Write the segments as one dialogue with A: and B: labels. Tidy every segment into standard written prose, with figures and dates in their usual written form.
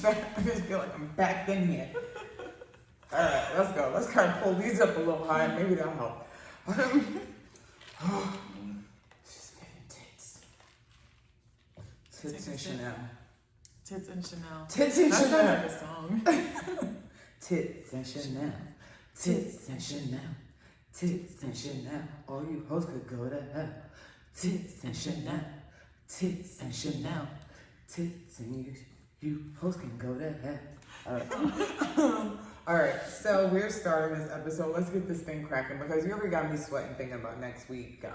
A: I just feel like I'm back in here. All right, let's go. Let's kind of pull these up a little high. Maybe that'll help. She's giving tits. Tits and Chanel.
B: Tits and Chanel.
A: Tits and Chanel.
B: That sounds like a song.
A: Tits and Chanel. Tits and Chanel. Tits and Chanel. All you hoes could go to hell. Tits and Chanel. Tits and Chanel. Tits and you hoes can go to hell. All right, so we're starting this episode. Let's get this thing cracking because you already got me sweating thinking about next week. I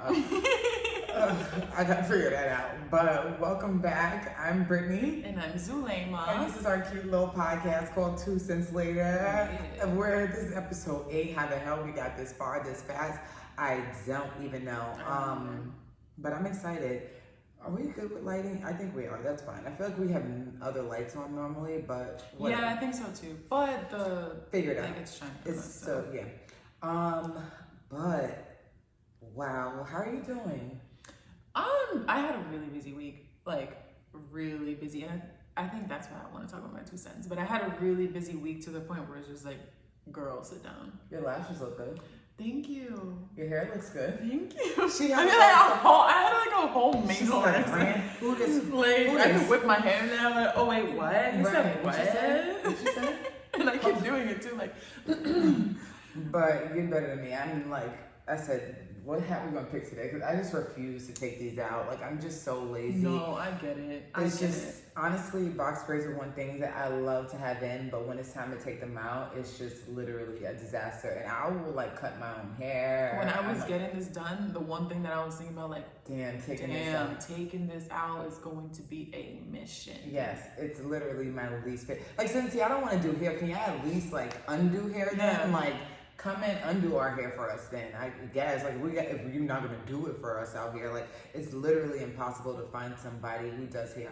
A: gotta figure that out. But welcome back. I'm Brittany.
B: And I'm Zuleyma.
A: And this is our cute little podcast called 2 Cents Later. Yeah. This is episode 8. How the hell we got this far, this fast? I don't even know. But I'm excited. Are we good with lighting? I think we are. That's fine. I feel like we have other lights on normally, but whatever.
B: Yeah, I think so too. But
A: figured out.
B: It's shining.
A: It's so yeah. But wow, how are you doing?
B: I had a really busy week, like really busy, and I think that's why I want to talk about my 2 cents. But I had a really busy week to the point where it's just like, girl, sit down.
A: Your lashes look good.
B: Thank you.
A: Your hair looks good.
B: Thank you.
A: She
B: I had a whole makeup.
A: Like, who
B: I could whip my hair now. Like, oh wait, what? You said what?
A: What you said?
B: And I keep doing it too, like.
A: But you're better than me. I'm like, I said, what hat we gonna pick today? Because I just refuse to take these out. Like, I'm just so lazy.
B: No, I get it.
A: Honestly, box braids are one thing that I love to have in, but when it's time to take them out, it's just literally a disaster. And I will like cut my own hair.
B: When I was getting this done, the one thing that I was thinking about, like, taking this out is going to be a mission.
A: Yes, it's literally my least fit. Like, since I don't want to do hair, can you at least like undo hair then? Like, come and undo our hair for us then. I guess, like, if you're not gonna do it for us out here, like, it's literally impossible to find somebody who does hair.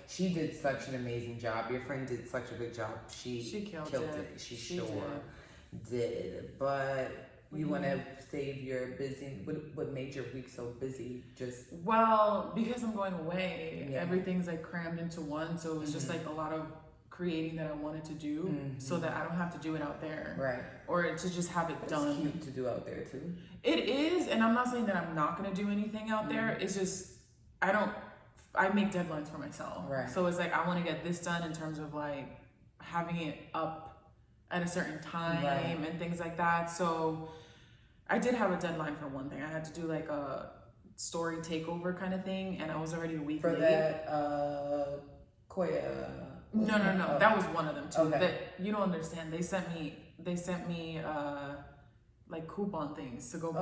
A: She did such an amazing job. Your friend did such a good job. She killed it. She sure did. But you want to save your busy, what made your week so busy?
B: Well, because I'm going away, everything's like crammed into one, so it was just like a lot of creating that I wanted to do so that I don't have to do it out there.
A: Right.
B: Or to just have it done.
A: It's cute to do out there too.
B: It is, and I'm not saying that I'm not going to do anything out there. It's just, I make deadlines for myself.
A: Right.
B: So it's like, I want to get this done in terms of like having it up at a certain time and things like that. So I did have a deadline for one thing. I had to do like a story takeover kind of thing, and I was already a week late.
A: For that, Koya...
B: No. That was one of them too. Okay. That you don't understand. They sent me like coupon things to go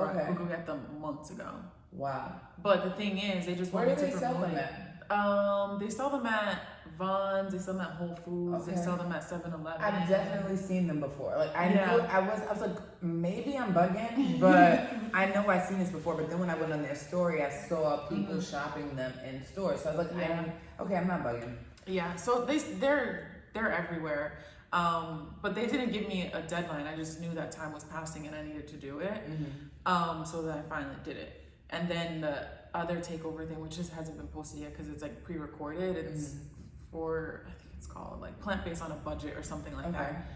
B: get them months ago.
A: Wow.
B: But the thing is, they just wanted to promote it. Where do they sell them at? They sell them at Vons. They sell them at Whole Foods. Okay. They sell them at 7-Eleven.
A: I've definitely seen them before. Like I was like, maybe I'm bugging, but I know I've seen this before. But then when I went on their story, I saw people shopping them in stores. So I was like, I'm not bugging.
B: Yeah, so they're everywhere, but they didn't give me a deadline. I just knew that time was passing and I needed to do it, so that I finally did it. And then the other takeover thing, which just hasn't been posted yet because it's like pre-recorded. It's for, I think it's called like plant-based on a budget or something like that.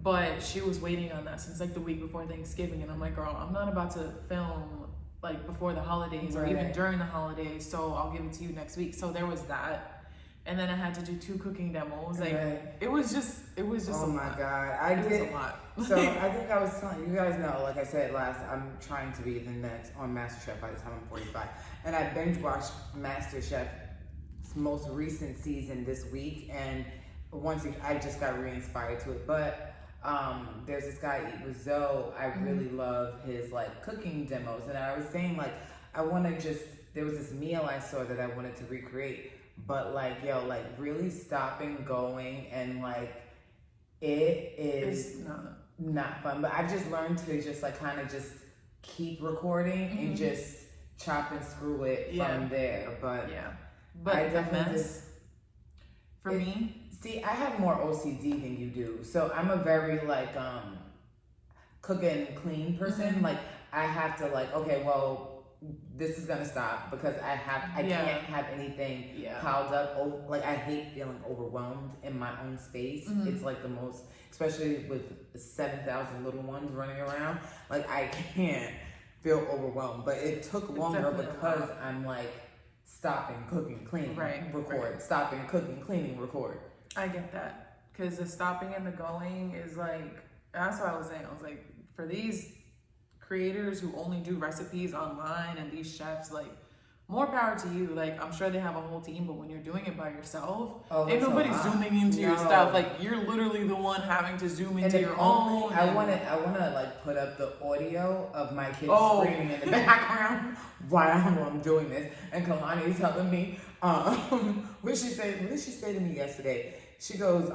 B: But she was waiting on that since like the week before Thanksgiving, and I'm like, girl, I'm not about to film like before the holidays or even during the holidays, so I'll give it to you next week. So there was that. And then I had to do 2 cooking demos. Like it was just
A: oh my God.
B: It was a lot.
A: So I think I was telling you guys know, like I said last, I'm trying to be the next on MasterChef by the time I'm 45. And I binge watched MasterChef's most recent season this week, and I just got re-inspired to it. But there's this guy Eat with Zoe. I really love his like cooking demos, and I was saying like I want to just there was this meal I saw that I wanted to recreate, but like, yo, like really stopping going and like, it is not fun. But I've just learned to just like kind of just keep recording and just chop and screw it from there. But I definitely
B: for me,
A: see, I have more OCD than you do. So I'm a very like cook and clean person. Like I have to like, okay, well, this is gonna stop because I can't have anything piled up. Like I hate feeling overwhelmed in my own space. It's like the most, especially with 7,000 little ones running around. Like I can't feel overwhelmed. But it took longer because I'm like stopping, cooking, cleaning, record. Stopping, cooking, cleaning, record.
B: I get that, because the stopping and the going is like, that's what I was saying. I was like, for these creators who only do recipes online and these chefs, like, more power to you. Like, I'm sure they have a whole team, but when you're doing it by yourself, ain't nobody zooming into your stuff. Like, you're literally the one having to zoom into your own.
A: I wanna like put up the audio of my kids screaming in the background while I'm doing this. And Kalani's telling me, what did she say to me yesterday? She goes,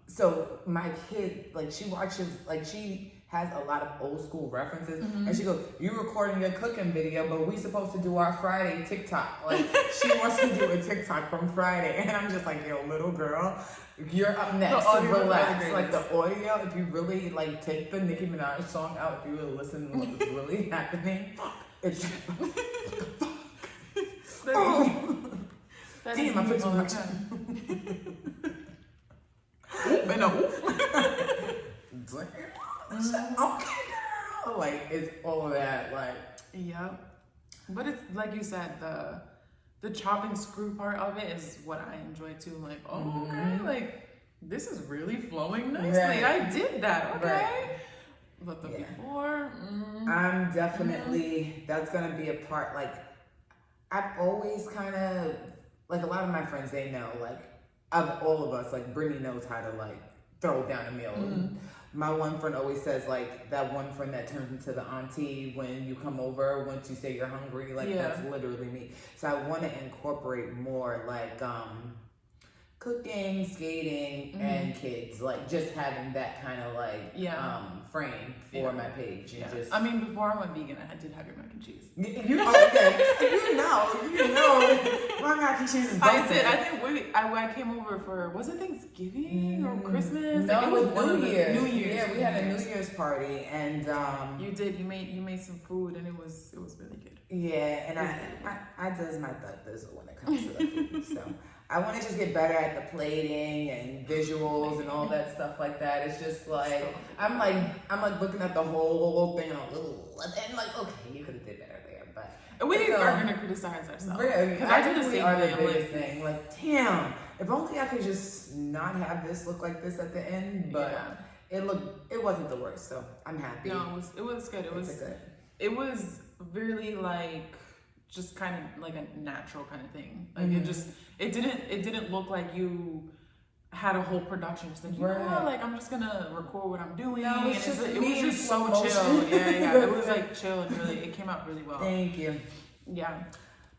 A: so my kid, like, she watches, like, she has a lot of old school references, and she goes, "You recording your cooking video, but we supposed to do our Friday TikTok." Like, she wants to do a TikTok from Friday, and I'm just like, yo, little girl, you're up next. So relax. Like the audio, if you really like take the Nicki Minaj song out, if you really listen to what's really happening, it's damn, I put too much. But no. Okay, girl. Like, it's all of that. Like,
B: but it's like you said, the chop and screw part of it is what I enjoy too. Like, okay, like this is really flowing nicely. I did that. Okay, but the before,
A: I'm definitely that's gonna be a part. Like, I've always kind of like a lot of my friends. They know, like, of all of us, like Brittany knows how to like throw down a meal. My one friend always says, like, that one friend that turns into the auntie when you come over, once you say you're hungry, like, that's literally me. So I want to incorporate more, like, cooking, skating, and kids. Like, just having that kind of, like, frame for my page. And just,
B: I mean, before I went vegan, I did have your mac and cheese.
A: You know, my mac and cheese is busted.
B: I think I came over for, was it Thanksgiving or Christmas?
A: No,
B: it was
A: New Year's.
B: New Year's.
A: Yeah, we had a New Year's party, and
B: you made some food, and it was really good.
A: Yeah, and I does my thug thizzle when it comes to the food, so. I want to just get better at the plating and visuals and all that stuff like that. It's just like I'm like looking at the whole thing and like, okay, you could have did better there, but
B: we are gonna criticize ourselves.
A: Because I do the same thing. The biggest thing. Like, damn, if only I could just not have this look like this at the end. But it wasn't the worst, so I'm happy.
B: No, it was good. It was really like, just kind of like a natural kind of thing. Like it didn't look like you had a whole production. Just like, like I'm just gonna record what I'm doing.
A: No,
B: it was just so chill. Yeah. It was like chill and really, it came out really well.
A: Thank you.
B: Yeah.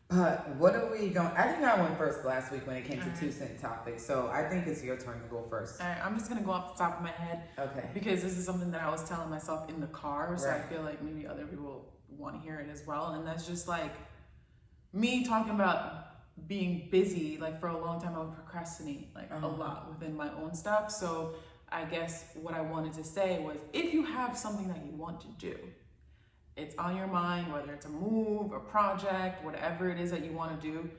A: But what are we going? I think I went first last week when it came to 2 cent topics. So I think it's your turn to go first.
B: All right, I'm just gonna go off the top of my head.
A: Okay.
B: Because this is something that I was telling myself in the car, so I feel like maybe other people want to hear it as well. And that's just like me talking about being busy. Like, for a long time I would procrastinate like a lot within my own stuff. So I guess what I wanted to say was, if you have something that you want to do, it's on your mind, whether it's a move, a project, whatever it is that you want to do,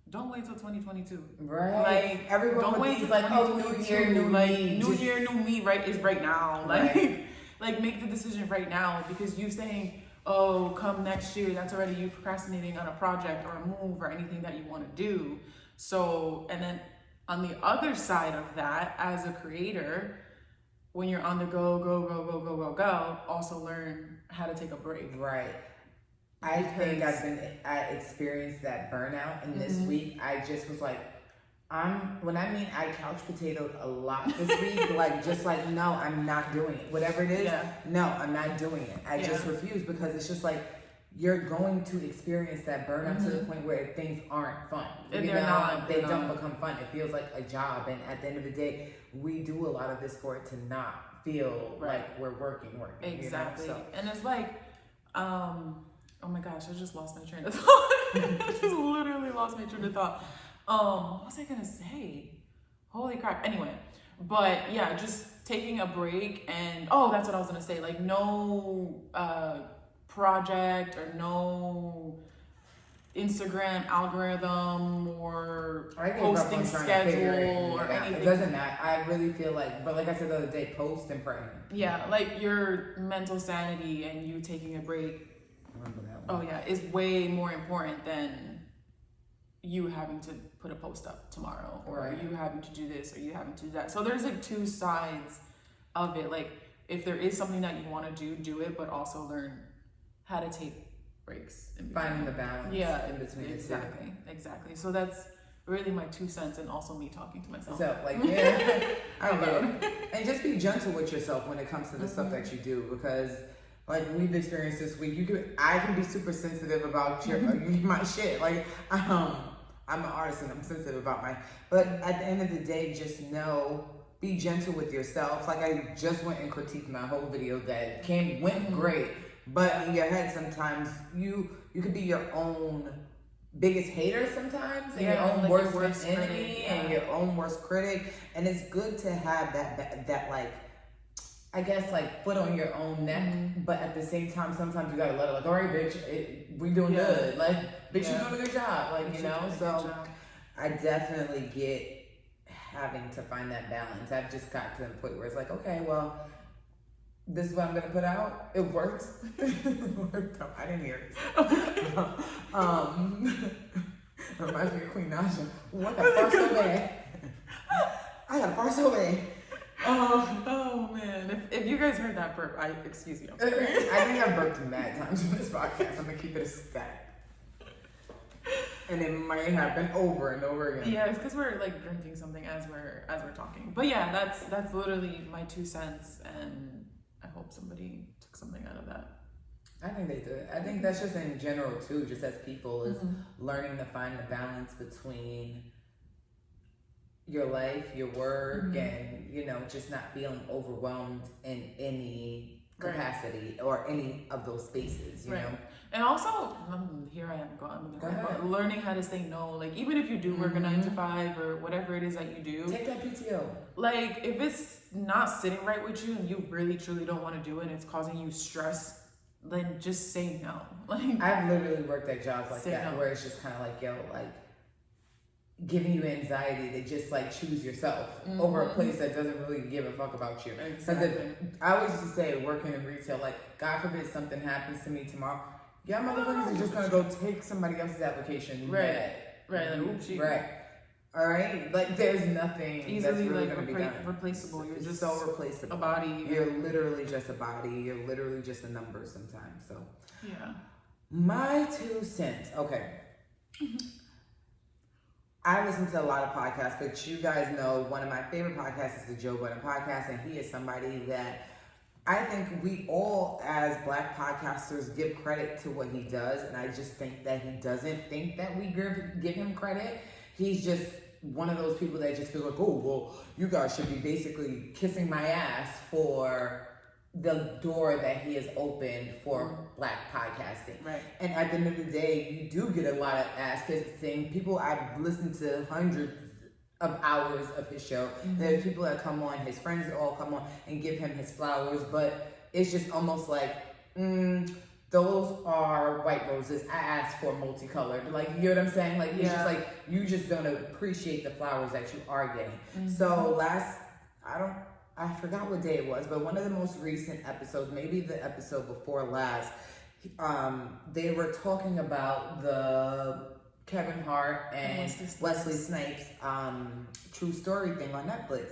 B: don't wait till 2022.
A: Right.
B: Like,
A: everyone
B: don't wait till
A: like, oh, new year, new me.
B: New year, new me, right, is right now. Like, like, make the decision right now, because you saying, oh, come next year, that's already you procrastinating on a project or a move or anything that you want to do. So, and then on the other side of that, as a creator, when you're on the go, also learn how to take a break.
A: Right. I think I experienced that burnout, and this week I just was like, I couch potatoed a lot this week, like, just like, no, I'm not doing it. Whatever it is, no, I'm not doing it. I just refuse, because it's just like, you're going to experience that burnout to the point where things aren't fun.
B: And they're not.
A: They don't become fun. It feels like a job. And at the end of the day, we do a lot of this for it to not feel like we're working.
B: Exactly.
A: You know? So.
B: And it's like, oh my gosh, I just lost my train of thought. I just literally lost my train of thought. What was I gonna say? Holy crap. Anyway, but yeah, just taking a break and that's what I was gonna say. Like no project or no Instagram algorithm or posting schedule or anything.
A: It doesn't matter. I really feel like, but like I said the other day, post and pray.
B: Yeah, like your mental sanity and you taking a break.
A: Remember that one.
B: Oh yeah, is way more important than you having to put a post up tomorrow or you having to do this or you having to do that. So there's like two sides of it. Like if there is something that you want to do it, but also learn how to take breaks.
A: Finding the balance in between
B: exactly. So that's really my 2 cents and also me talking to myself.
A: So like, yeah, I get it. And just be gentle with yourself when it comes to the stuff that you do, because like we've experienced this week, I can be super sensitive about my shit. Like, I'm an artist and I'm sensitive about but at the end of the day, just know, be gentle with yourself. Like I just went and critiqued my whole video that went great, but in your head sometimes you could be your own biggest hater sometimes, and your own worst enemy and your own worst critic. And it's good to have that like, I guess like foot on your own neck, but at the same time, sometimes you gotta let it like, all right, bitch, we doing good. Like, bitch, you doing a good job. Like, you know, so I definitely get having to find that balance. I've just got to the point where it's like, okay, well, this is what I'm gonna put out. It works. I didn't hear it. Reminds me of Queen Naja. What the fart so bad? I got a fart so bad.
B: Oh man, if you guys heard that burp, excuse me. I'm sorry.
A: I think I've burped mad times in this podcast. I'm gonna keep it a stat. And it might happen over and over again.
B: Yeah, it's because we're like drinking something as we're talking. But yeah, that's literally my 2 cents, and I hope somebody took something out of that.
A: I think they did. I think that's just in general too, just as people, is learning to find the balance between your life, your work, and just not feeling overwhelmed in any capacity or any of those spaces, you know.
B: And also, here I am going, learning how to say no. Like even if you do work a 9 to 5 or whatever it is that you do,
A: take that PTO.
B: Like if it's not sitting right with you and you really truly don't want to do it and it's causing you stress, then just say no. Like
A: I've literally worked at jobs like that where it's just kind of like, yo, like giving you anxiety to just like choose yourself over a place that doesn't really give a fuck about you. Because I always used to say, working in retail, like God forbid something happens to me tomorrow, y'all motherfuckers are just gonna go take somebody else's application.
B: Right.
A: All right. Like there's nothing
B: easily
A: that's really
B: like
A: gonna be done.
B: Replaceable. You're just
A: so replaceable.
B: A body.
A: You're literally just a body. You're literally just a number sometimes. So
B: yeah.
A: My 2 cents. Okay. I listen to a lot of podcasts, but you guys know one of my favorite podcasts is the Joe Budden podcast, and he is somebody that I think we all, as Black podcasters, give credit to what he does, and I just think that he doesn't think that we give him credit. He's just one of those people that just feel like, oh, well, you guys should be basically kissing my ass for the door that he has opened for Black podcasting.
B: Right.
A: And at the end of the day, you do get a lot of ass kissing. People, I've listened to hundreds of hours of his show. There's people that come on, his friends all come on and give him his flowers, but it's just almost like, those are white roses. I asked for multicolored. Like, you know what I'm saying? Like, it's just like, you just don't appreciate the flowers that you are getting. So I forgot what day it was, but one of the most recent episodes, maybe the episode before last, they were talking about the Kevin Hart and Wesley Snipes true story thing on Netflix.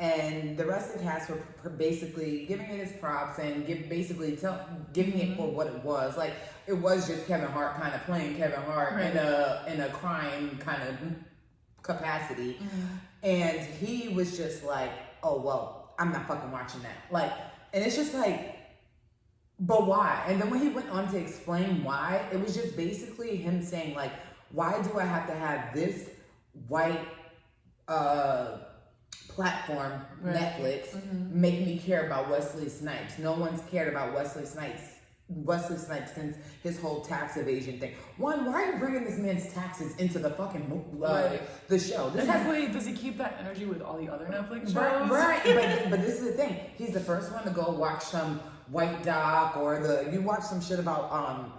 A: And the rest of the cast were basically giving it its props and giving it for what it was. Like, it was just Kevin Hart kind of playing Kevin Hart in a crime kind of capacity. And he was just like, oh, well, I'm not fucking watching that. Like, and it's just like, But why? And then when he went on to explain why, it was just basically him saying, like, why do I have to have this white platform, Netflix, make me care about Wesley Snipes? No one's cared about Wesley Snipes since his whole tax evasion thing. One, why are you bringing this man's taxes into the fucking the show?
B: Does he keep that energy with all the other Netflix shows?
A: Right. But this is the thing. He's the first one to go watch some white doc, or you watch some shit about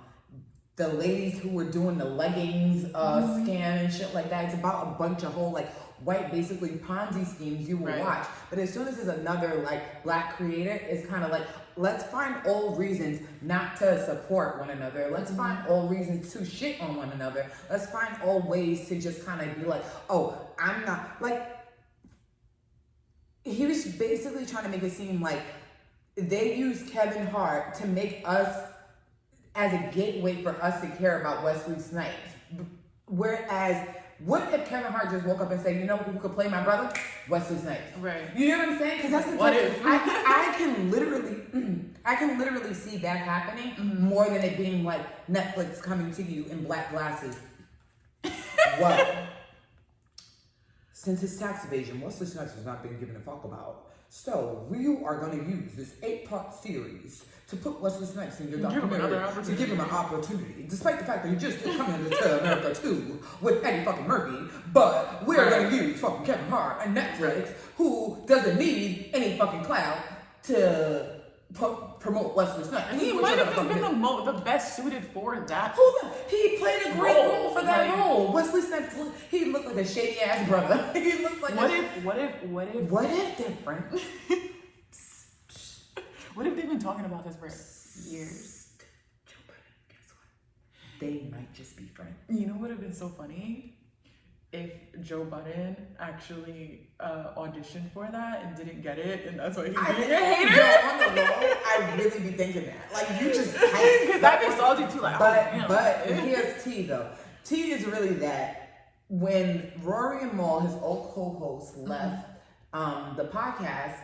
A: the ladies who were doing the leggings scam and shit like that. It's about a bunch of whole like white, basically Ponzi schemes you will watch. But as soon as there's another like black creator, it's kind of like, let's find all reasons not to support one another. Let's find all reasons to shit on one another. Let's find all ways to just kind of be like, oh, I'm not, like, he was basically trying to make it seem like they used Kevin Hart to make us, as a gateway for us to care about Wesley Snipes. Whereas, what if Kevin Hart just woke up and said, you know who could play my brother? Wesley Snipes.
B: Right.
A: You know what I'm saying? Because that's the
B: what
A: type
B: if?
A: I can literally see that happening more than it being like Netflix coming to you in black glasses. What? Since his tax evasion, Wesley Snipes has not been given a fuck about. So we are going to use this 8-part series to put Wesley Snipes in your documentary, to give him an opportunity, despite the fact that he just is coming to America too with Eddie fucking Murphy. But we're going to use fucking Kevin Hart and Netflix, who doesn't need any fucking clout to promote Wesley Snipes.
B: And he might have just been the best suited for that.
A: He played a great role for that role. Wesley Snipes, he looked like a shady ass brother. He looked like What if they're friends?
B: What if they've been talking about this for years?
A: Joe Budden, guess what? They might just be friends.
B: You know what would have been so funny? If Joe Budden actually auditioned for that and didn't get it, and that's why he's being a hater.
A: On the low, I really be thinking that. Like, you just type.
B: Because that makes salty too. Like,
A: but here's T, though. T is really that when Rory and Mal, his old co-host, left the podcast,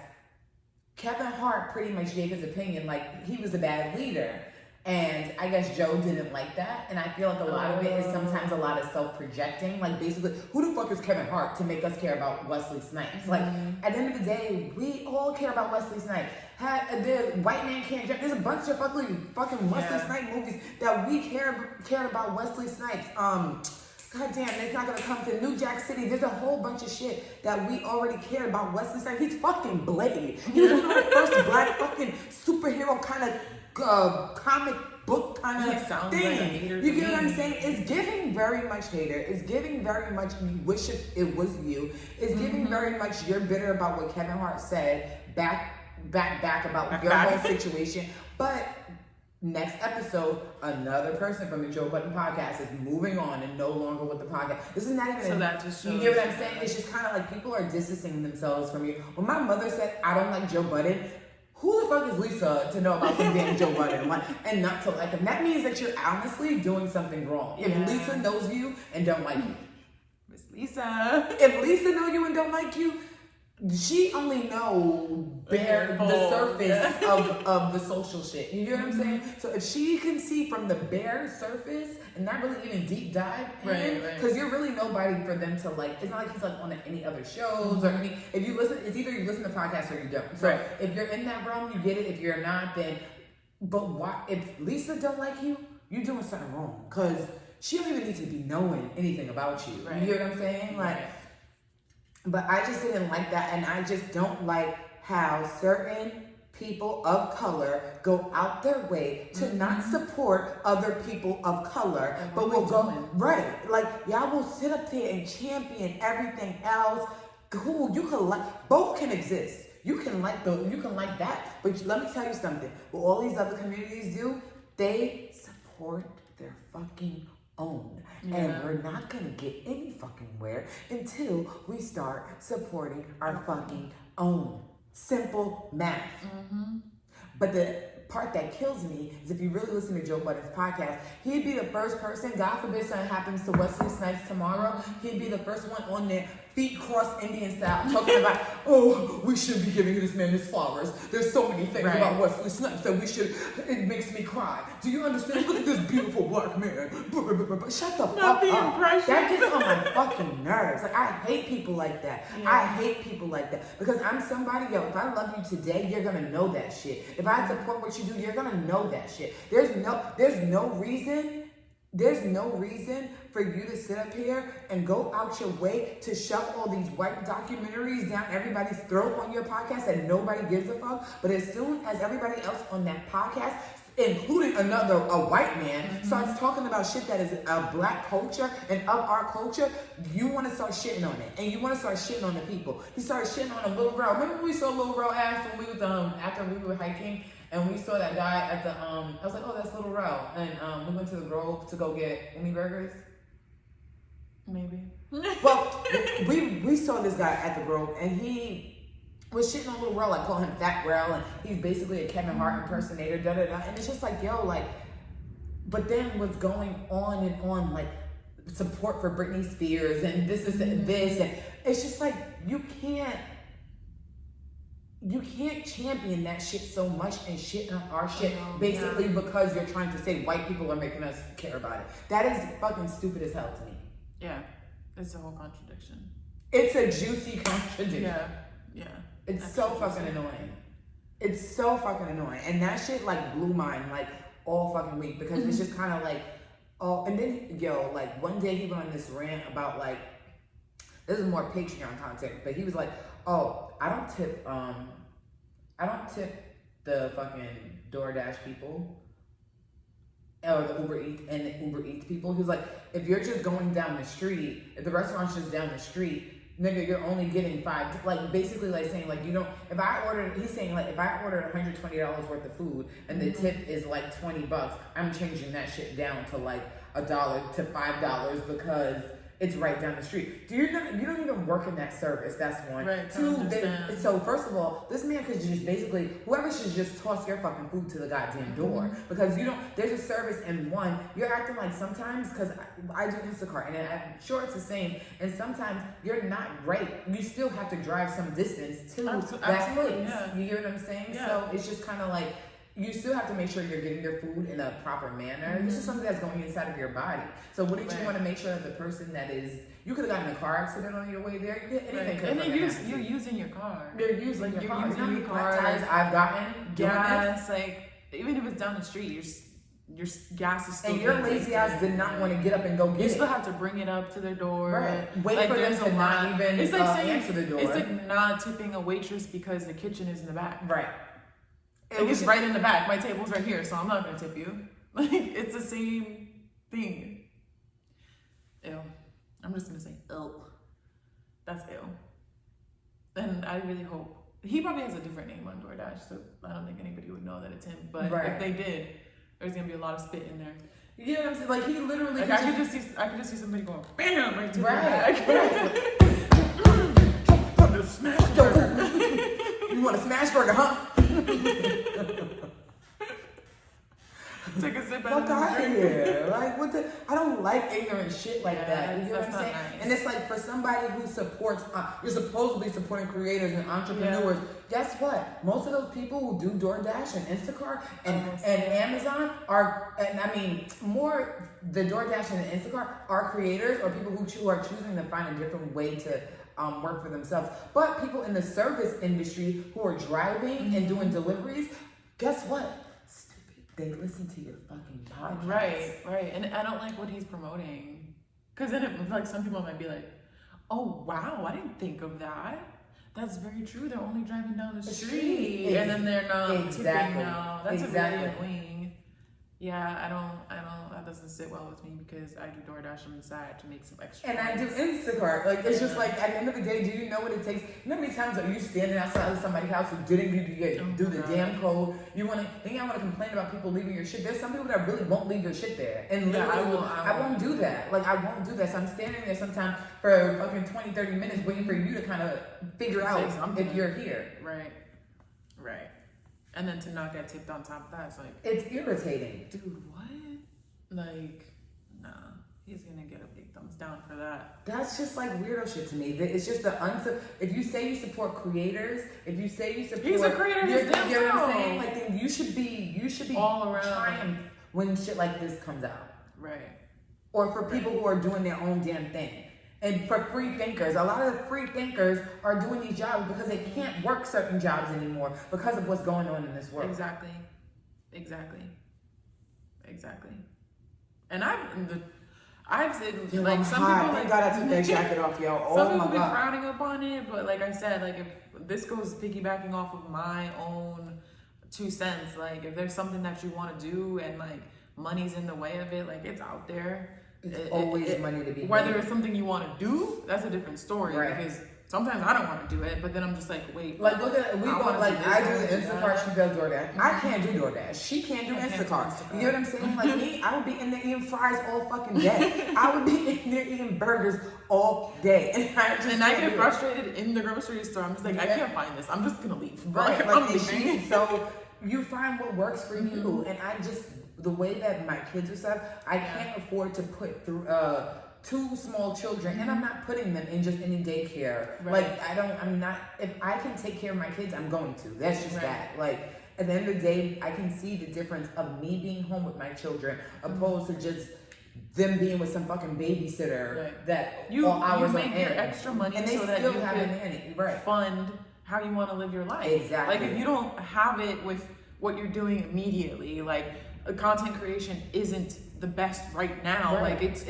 A: Kevin Hart pretty much gave his opinion, like, he was a bad leader. And I guess Joe didn't like that. And I feel like a lot of it is sometimes a lot of self-projecting. Like, basically, who the fuck is Kevin Hart to make us care about Wesley Snipes? Like, at the end of the day, we all care about Wesley Snipes. The White Man Can't Jump. There's a bunch of fucking Wesley Snipes movies that we cared about Wesley Snipes. God damn, it's not gonna come to New Jack City. There's a whole bunch of shit that we already cared about Wesley Snipes. He's fucking Blade. He was one of the first black fucking superhero kind of comic book kind of thing. You get what I'm saying? It's giving very much hater. It's giving very much you wish it was you. It's giving very much you're bitter about what Kevin Hart said back about your whole situation. But next episode, another person from the Joe Budden podcast is moving on and no longer with the podcast. This is not even.
B: That just shows.
A: You get what I'm saying? It's just kind of like people are distancing themselves from you. When my mother said, "I don't like Joe Budden," who the fuck is Lisa to know about some damn Joe Budden and not to like him? That means that you're honestly doing something wrong. If Lisa knows you and don't like you,
B: Miss Lisa.
A: If Lisa know you and don't like you, she only know the surface of the social shit. You know what I'm saying? So if she can see from the bare surface and not really even deep dive, because you're really nobody for them to like. It's not like he's like on any other shows or any. If you listen, it's either you listen to podcasts or you don't. So if you're in that realm, you get it. If you're not, then. But why? If Lisa don't like you, you're doing something wrong. Because she don't even need to be knowing anything about you. You hear what I'm saying? Like. But I just didn't like that, and I just don't like how certain people of color go out their way to not support other people of color, but will go like y'all will sit up there and champion everything else. Cool, you can like both can exist. You can like that, but let me tell you something. What all these other communities do, they support their fucking own. And we're not gonna get any fucking where until we start supporting our fucking own. Simple math. But the part that kills me is if you really listen to Joe Budden's podcast, he'd be the first person, God forbid something happens to Wesley Snipes tomorrow, he'd be the first one on there feet crossed Indian style, talking about, oh, we shouldn't be giving this man his flowers. There's so many things about Wesley Snipes that we should, it makes me cry. Do you understand? Look at this beautiful black man. Shut the fuck up. That gets on my fucking nerves. Like, I hate people like that.
B: Yeah.
A: I hate people like that. Because I'm somebody, yo, if I love you today, you're gonna know that shit. If I support what you do, you're gonna know that shit. There's no reason for you to sit up here and go out your way to shove all these white documentaries down everybody's throat on your podcast that nobody gives a fuck. But as soon as everybody else on that podcast, including a white man, starts talking about shit that is of black culture and of our culture, you want to start shitting on it, and you want to start shitting on the people. He started shitting on a little girl. Remember when we saw Little Row ass when we was after we were hiking, and we saw that guy at the I was like, oh, that's Little Row, and we went to the Grove to go get Umi burgers.
B: Maybe.
A: Well, we saw this guy at the Grove, and he was shitting on Little Rel, like calling him Fat Rel, and he's basically a Kevin Hart impersonator, and it's just like, yo, like, but then what's going on and on, like, support for Britney Spears, and this is this, and it's just like, you can't champion that shit so much and shit on our shit, basically because you're trying to say white people are making us care about it. That is fucking stupid as hell to me.
B: Yeah, it's a whole contradiction.
A: It's a juicy contradiction.
B: Yeah.
A: It's so fucking annoying. It's so fucking annoying. And that shit like blew mine like all fucking week because it's just kind of like, oh, and then yo, like one day he went on this rant about like, this is more Patreon content, but he was like, oh, I don't tip the fucking DoorDash people or the Uber Eats and the Uber Eats people. He was like, if you're just going down the street, if the restaurant's just down the street, nigga, you're only getting $5, like basically like saying like you don't, he's saying like if I ordered $120 worth of food and the tip is like $20, I'm changing that shit down to like $1 to $5 because it's right down the street. You don't even work in that service, that's one.
B: Right,
A: Two, so first of all, this man could just basically, whoever should just toss your fucking food to the goddamn door. Because there's a service and one, you're acting like sometimes, because I do Instacart and I'm sure it's the same, and sometimes you're not right. You still have to drive some distance to that place.
B: Yeah.
A: You hear what I'm saying?
B: Yeah.
A: So it's just kind of like, you still have to make sure you're getting your food in a proper manner. This is something that's going inside of your body. So wouldn't you want to make sure that the person that is, you could have gotten in a car accident on your way there. You get anything.
B: And then you're using your car.
A: You're using your car. You know how many flat tires I've gotten?
B: Gas, like even if it's down the street, your gas is still.
A: And your lazy ass did not want to get up and go get it.
B: You still have to bring it up to their door.
A: Right. Wait for them to not even answer the door.
B: It's like not tipping a waitress because the kitchen is in the back.
A: Right.
B: Like it's right in the back. My table's right here, so I'm not gonna tip you. Like it's the same thing. Ew. I'm just gonna say ew. That's ew. And I really hope he probably has a different name on DoorDash, so I don't think anybody would know that it's him. But if they did, there's gonna be a lot of spit in there.
A: You know what I'm saying? Like he literally.
B: Like I could just see somebody going bam right to the
A: back.
B: Smash burger.
A: You want a smash burger, huh?
B: Take a sip
A: fuck out of here. Like what the, I don't like ignorant shit like that. You know what I'm saying?
B: Nice.
A: And it's like for somebody who supports you're supposedly supporting creators and entrepreneurs. Guess what? Most of those people who do DoorDash and Instacart and Amazon are, and I mean more the DoorDash and the Instacart are creators or people who are choosing to find a different way to work for themselves. But people in the service industry who are driving and doing deliveries, guess what? Stupid. They listen to your fucking podcast.
B: Right. And I don't like what he's promoting. Because then it, like some people might be like, oh wow, I didn't think of that. That's very true. They're only driving down the street. And then they're not tipping now. That's really annoying. Yeah, I don't, that doesn't sit well with me because I do DoorDash on the side to make some extra.
A: And I do Instacart. Like, it's just like, at the end of the day, do you know what it takes? You know how many times are you standing outside of somebody's house who didn't do the damn code? You want to, I want to complain about people leaving your shit. There's some people that really won't leave your shit there. And literally, I won't do that. Like, I won't do that. So I'm standing there sometimes for fucking 20, 30 minutes waiting for you to kind of figure out if you're here.
B: Right. And then to not get tipped on top of that, it's like...
A: It's irritating.
B: Dude, what? Like, nah. He's gonna get a big thumbs down for that.
A: That's just like weirdo shit to me. It's just the if you say you support creators, if you say you support,
B: he's a creator.
A: You know what I'm saying? Like, then you should be
B: all around
A: triumph when shit like this comes out,
B: right?
A: Or for people who are doing their own damn thing. And for free thinkers, a lot of the free thinkers are doing these jobs because they can't work certain jobs anymore because of what's going on in this world.
B: Exactly. And I've said,
A: yo,
B: like,
A: I'm
B: some
A: hot.
B: people,
A: Thank
B: like,
A: God I took that jacket off, yo. Oh
B: some
A: my
B: people be
A: God.
B: frowning upon it, but like I said, like, if this goes piggybacking off of my own 2 cents, like, if there's something that you want to do and like money's in the way of it, like, it's out there.
A: It's always money to be
B: whether
A: made.
B: it's something you want to do, that's a different story.
A: Right.
B: Because sometimes I don't want to do it, but then I'm just like, wait.
A: Like, look at, we go, like, I do the Instacart, she does DoorDash.
B: Mm-hmm.
A: I can't do DoorDash. She can't do Instacart. You know what I'm saying? Like, me, I would be in there eating fries all fucking day. I would be in there eating burgers all day. And I
B: get frustrated in the grocery store. I'm just like, I can't find this. I'm just gonna leave.
A: Right.
B: I'm
A: Like,
B: leaving.
A: so you find what works for you. And I just, the way that my kids are set up, I can't afford to put through 2 small children, and I'm not putting them in just any daycare.
B: Right.
A: Like, I'm not, if I can take care of my kids, I'm going to. That's just that. Like, at the end of the day, I can see the difference of me being home with my children opposed to just them being with some fucking babysitter that
B: you
A: hours
B: make
A: on
B: your
A: end.
B: extra money
A: and they
B: so that
A: still
B: you
A: have
B: can
A: a nanny. Right.
B: fund how you want to live your life.
A: Exactly.
B: Like, if you don't have it with what you're doing immediately, like, content creation isn't the best right now.
A: Right.
B: Like, it's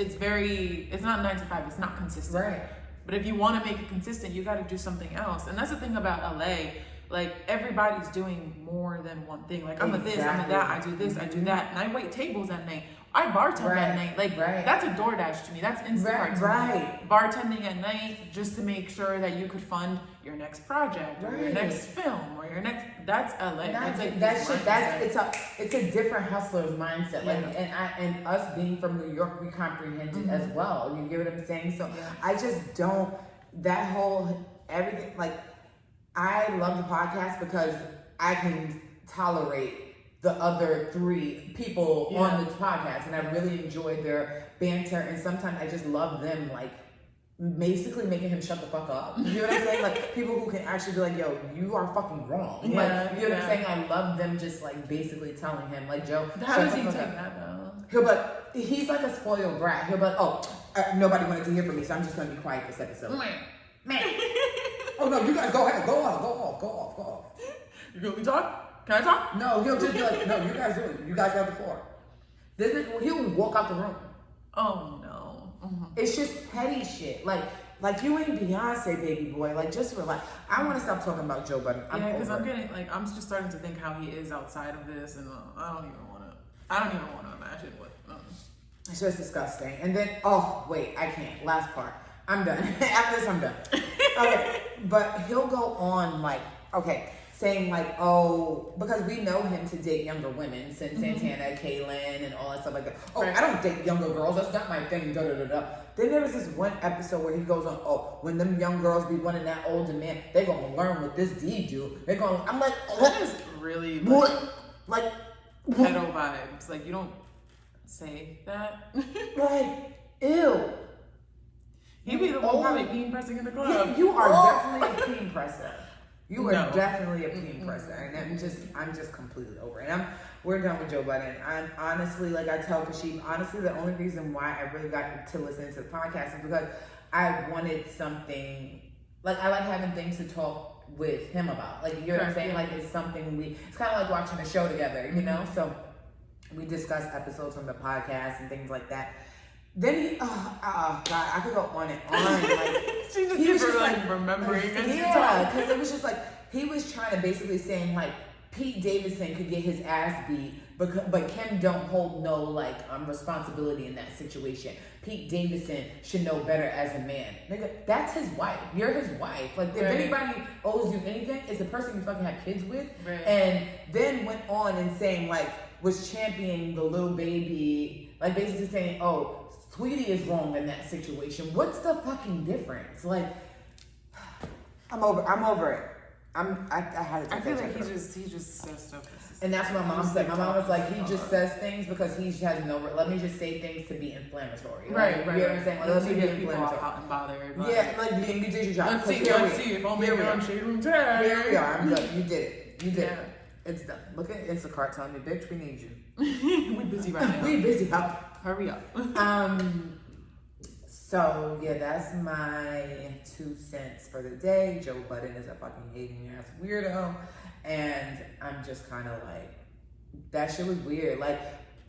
B: not 9 to 5, it's not consistent.
A: Right.
B: But if you want to make it consistent, you got to do something else. And that's the thing about LA. Like, everybody's doing more than one thing. Like, I'm a this, I'm a that, I do this, I do that. And I wait tables at night. I bartend at night. Like, that's a DoorDash to me. That's Instacart to me. Bartending at night just to make sure that you could fund your next project or your next film or your next, that's LA.
A: It's a different hustler's mindset. Like, and us being from New York, we comprehend it as well. You get what I'm saying? So I just don't, that whole everything, like, I love the podcast because I can tolerate the other 3 people on this podcast, and I really enjoy their banter, and sometimes I just love them, like, basically making him shut the fuck up. You know what I'm saying? Like, people who can actually be like, yo, you are fucking wrong. Like, you know what I'm saying? I love them just, like, basically telling him, like, Joe,
B: how does he take that though?
A: He's like a spoiled brat. He'll be like, nobody wanted to hear from me, so I'm just gonna be quiet this episode. Man. Oh no, you guys go ahead, go off.
B: You gonna be talk? Can I talk?
A: No, he'll just be like, no, you guys do it. You guys got the floor. He'll walk out the room.
B: Oh no. Mm-hmm.
A: It's just petty shit. Like you ain't Beyonce, baby boy. Like, just relax. I want to stop talking about Joe Budden.
B: Because I'm just starting to think how he is outside of this, and I don't even want to imagine what.
A: It's just disgusting. And then, oh wait, I can't. Last part. I'm done. After this, I'm done. Okay, but he'll go on saying like, oh, because we know him to date younger women since Santana, Kaylin, and all that stuff like that. Oh, I don't date younger girls. That's not my thing. Da da da da. Then there was this one episode where he goes on, oh, when them young girls be wanting that older man, they gonna learn what this D do. They're gonna. I'm like,
B: that is really
A: like
B: pedo vibes. Like, you don't say that.
A: Like, ew.
B: He be the one probably peen pressing in the club.
A: You are definitely a peen presser. You are definitely a peen presser, and I'm just completely over it. We're done with Joe Budden. I'm honestly, like I tell Kashif, honestly, the only reason why I really got to listen to the podcast is because I wanted something, like, I like having things to talk with him about. Like, you know what I'm saying? Like, it's something it's kind of like watching a show together, you know? So we discuss episodes from the podcast and things like that. Then he, God, I could go on and on. Like,
B: she just keeps remembering.
A: Because it was just like, he was trying to basically saying, like, Pete Davidson could get his ass beat, but Kim don't hold no, like, responsibility in that situation. Pete Davidson should know better as a man. Nigga, that's his wife. You're his wife. Like, if anybody owes you anything, it's the person you fucking have kids with.
B: Right.
A: And then went on and saying, like, was championing the little baby, like, basically saying, oh, Sweetie is wrong in that situation. What's the fucking difference? Like, I'm over it. I had to take
B: I feel
A: that
B: like
A: check
B: he
A: up.
B: just says stuff.
A: And that's what my mom said. My mom was like, he just says things because he has no. Let me just say things to be inflammatory.
B: Right.
A: You know what I'm saying? Like, let me be inflammatory.
B: Hot and bothered.
A: Yeah, like you did your job.
B: Let's see if I'm
A: here we are.
B: Shade Room 10.
A: Here we are. I'm done. You did it. You did
B: Yeah.
A: it. It's done. Look at Instacart telling me, bitch, we need you.
B: We busy right now.
A: We busy. Help.
B: Hurry up.
A: So yeah, that's my 2 cents for the day. Joe Budden is a fucking hating ass weirdo, and I'm just kind of like, that shit was weird. Like,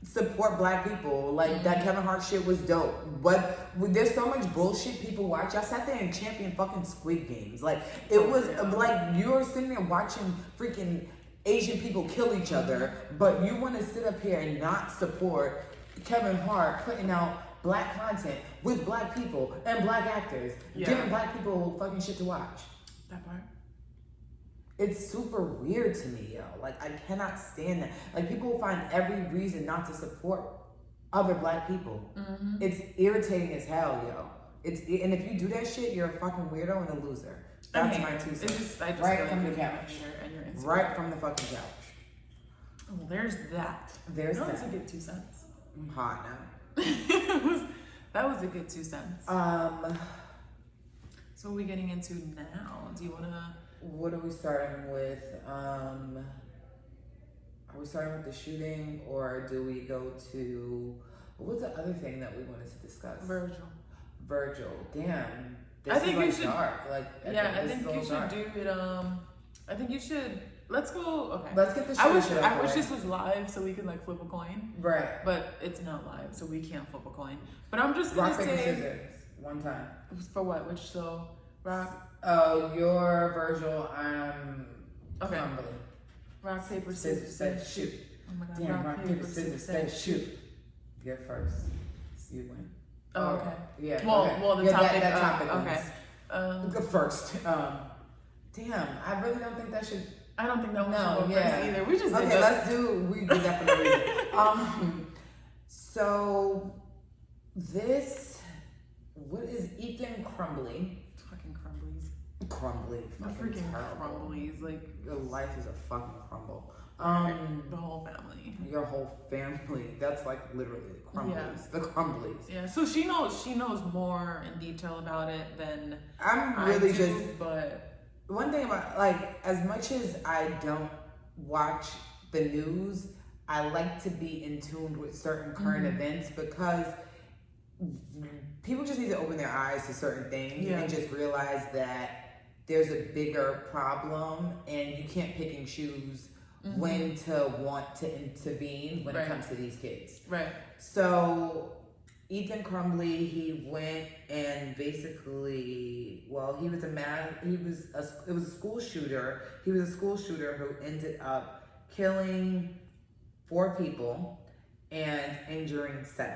A: support black people. Like that Kevin Hart shit was dope. But there's so much bullshit people watch. Y'all sat there and championed fucking Squid Games. Like it was like you were sitting there watching freaking Asian people kill each other, but you want to sit up here and not support Kevin Hart putting out black content with black people and black actors, giving black people fucking shit to watch.
B: That part.
A: It's super weird to me, yo. Like, I cannot stand that. Like, people find every reason not to support other black people. It's irritating as hell, yo. And if you do that shit, you're a fucking weirdo and a loser. That's my 2 cents.
B: I just
A: right from the couch.
B: And
A: right from the fucking couch.
B: Oh, there's that.
A: There's that.
B: That's a good 2 cents.
A: I'm hot now.
B: That was a good 2 cents. So what are we getting into now? Do you want to...
A: What are we starting with? Are we starting with the shooting, or do we go to... What's the other thing that we wanted to discuss? Virgil. Damn. This
B: I think
A: is
B: you should...
A: dark. Like,
B: I think you should do it... I think you should... Let's go... Okay.
A: Let's get the shooting.
B: I wish this was live so we could like flip a coin.
A: Right.
B: But it's not live, so we can't flip a coin. But I'm just gonna
A: rock, paper,
B: say...
A: scissors. One time.
B: For what? Which, so... Rock...
A: Oh, you're Virgil. I'm Crumbley.
B: Rock, paper, scissors, said
A: shoot.
B: Oh my god.
A: Damn, rock, paper, scissors, said shoot. Get first. You win.
B: Oh, okay.
A: Yeah.
B: Well, the topic.
A: That topic
B: okay.
A: Go first. Damn, I really don't think that should.
B: I don't think that one should go first either. We just
A: We did that for no reason. So this, what is Ethan Crumbley?
B: Fucking Crumblies.
A: Crumbley.
B: Freaking Crumblies. Like,
A: your life is a fucking crumble.
B: the whole family.
A: Your whole family. That's like literally the Crumblies.
B: Yeah.
A: The Crumblies.
B: Yeah. So she knows more in detail about it than
A: I'm really
B: I do,
A: just.
B: But
A: one thing about, like, as much as I don't watch the news, I like to be in tune with certain current events, because people just need to open their eyes to certain things and just realize that there's a bigger problem, and you can't pick and choose when to want to intervene when it comes to these kids.
B: Right.
A: So Ethan Crumbley, he went and basically, well, it was a school shooter. He was a school shooter who ended up killing 4 people and injuring 7.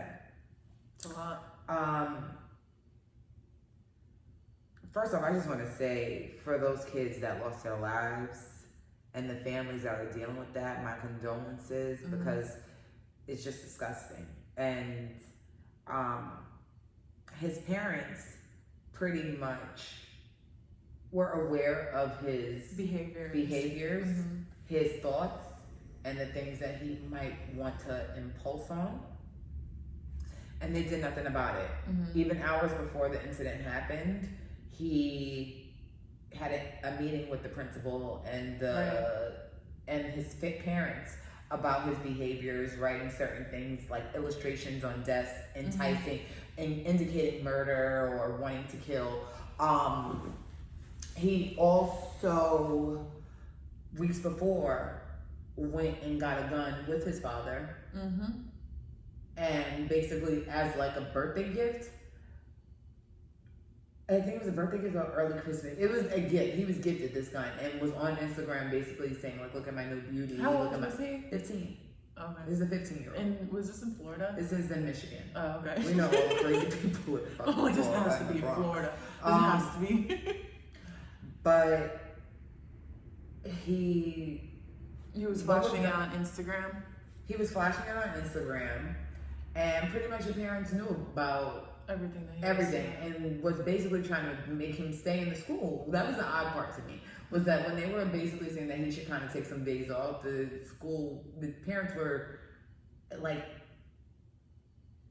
B: It's a lot.
A: First off, I just want to say, for those kids that lost their lives and the families that are dealing with that, my condolences, because it's just disgusting. And his parents pretty much were aware of his behaviors, his thoughts, and the things that he might want to impulse on. And they did nothing about it. Even hours before the incident happened, he had a meeting with the principal and and his parents about his behaviors, writing certain things like illustrations on desks, enticing and indicating murder or wanting to kill. He also, weeks before, went and got a gun with his father, and basically as like a birthday gift. I think it was a birthday gift or early Christmas. It was a gift. He was gifted this gun and was on Instagram basically saying, like, look at my new beauty.
B: How
A: look
B: old
A: at my
B: was he?
A: 15.
B: Okay.
A: This is a 15-year-old.
B: And was this in Florida?
A: This is in Michigan.
B: Oh, okay.
A: We know all the crazy people in fucking
B: Oh, it just
A: Florida
B: has to
A: and
B: be
A: the
B: in
A: Bronx.
B: Florida. It has to be.
A: But he
B: was flashing it on Instagram.
A: He was flashing it on Instagram, and pretty much your parents knew about
B: everything that he
A: everything, and was basically trying to make him stay in the school. That was the odd part to me, was that when they were basically saying that he should kind of take some days off, the parents were like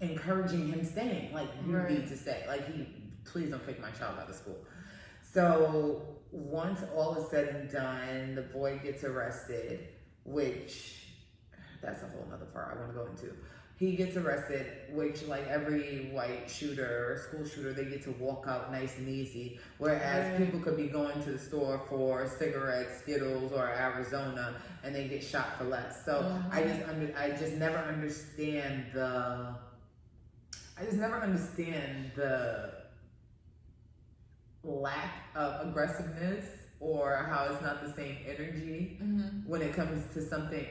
A: encouraging him staying. Like, you need to stay. Like, please don't kick my child out of school. So once all is said and done, the boy gets arrested, which that's a whole nother part I want to go into. He gets arrested, which, like every white shooter or school shooter, they get to walk out nice and easy. Whereas people could be going to the store for cigarettes, Skittles, or Arizona, and they get shot for less. So I just never understand the lack of aggressiveness, or how it's not the same energy when it comes to something.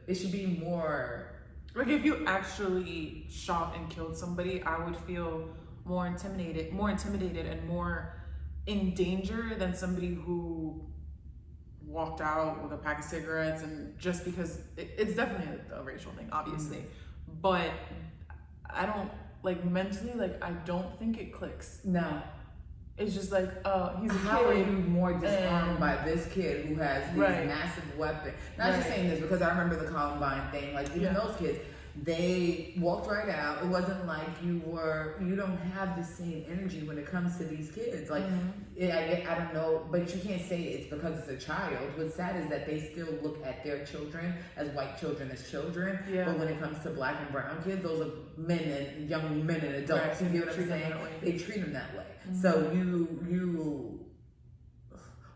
A: It should be more.
B: Like, if you actually shot and killed somebody, I would feel more intimidated and more in danger than somebody who walked out with a pack of cigarettes, and just because it's definitely a racial thing, obviously. But I don't, like, mentally, like, I don't think it clicks.
A: No.
B: It's just like, oh, he's a kid.
A: How are you more disarmed by this kid who has these massive weapons? Not just saying this because I remember the Columbine thing. Like, even those kids, they walked right out. It wasn't like you don't have the same energy when it comes to these kids. Like, I don't know, but you can't say it's because it's a child. What's sad is that they still look at their children as white children as children. Yeah. But when it comes to black and brown kids, those are young men and adults. You get what I'm saying? They treat them that way. So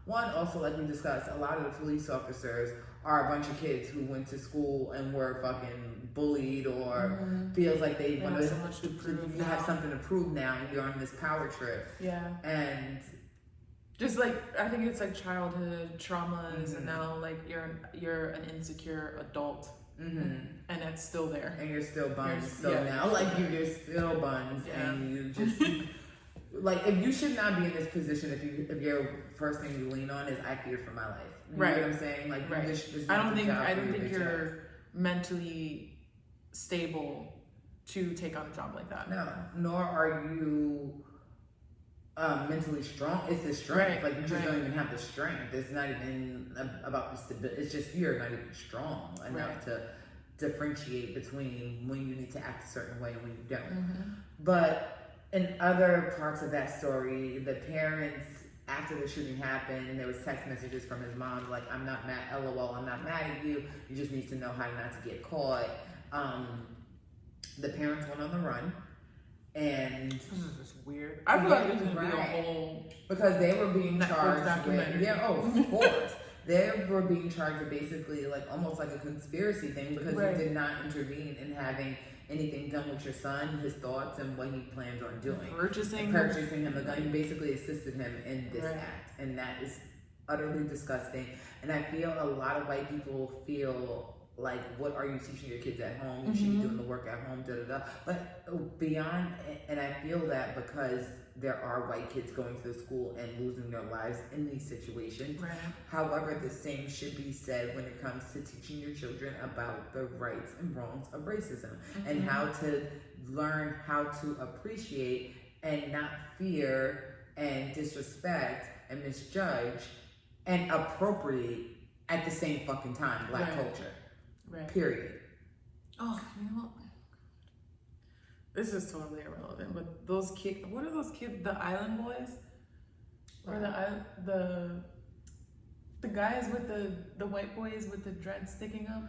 A: one, also, like we discussed, a lot of the police officers are a bunch of kids who went to school and were fucking bullied, or feels like they want to have something to prove now, and you're on this power trip. Yeah. And
B: just like, I think it's like childhood traumas, and now like you're an insecure adult. And it's still there. And you're still buns.
A: Now, like, you're still buns, and you just like, if you should not be in this position if your first thing you lean on is I fear for my life. You know what I'm saying? Like,
B: I don't think you're mentally stable to take on a job like that.
A: No, nor are you mentally strong. It's the strength. Like, you just don't even have the strength. It's not even about the stability. It's just you're not even strong enough to differentiate between when you need to act a certain way and when you don't. But in other parts of that story, the parents, after the shooting happened, there was text messages from his mom like, I'm not mad, LOL, I'm not mad at you. You just need to know how not to get caught. The parents went on the run. And
B: this is just weird. I feel like there's gonna be a whole,
A: because they were being charged with, of course. They were being charged with basically like almost like a conspiracy thing, because you did not intervene in having anything done with your son, his thoughts, and what he plans on doing. Purchasing him a gun. You basically assisted him in this act, and that is utterly disgusting. And I feel a lot of white people feel like, what are you teaching your kids at home? You should be doing the work at home, But beyond, and I feel that because there are white kids going to the school and losing their lives in these situations. However, the same should be said when it comes to teaching your children about the rights and wrongs of racism, and how to learn how to appreciate and not fear and disrespect and misjudge and appropriate at the same fucking time Black culture. Period.
B: Oh, you know what? This is totally irrelevant, but those kids, what are those kids, the island boys? Or the guys with the white boys with the dreads sticking up?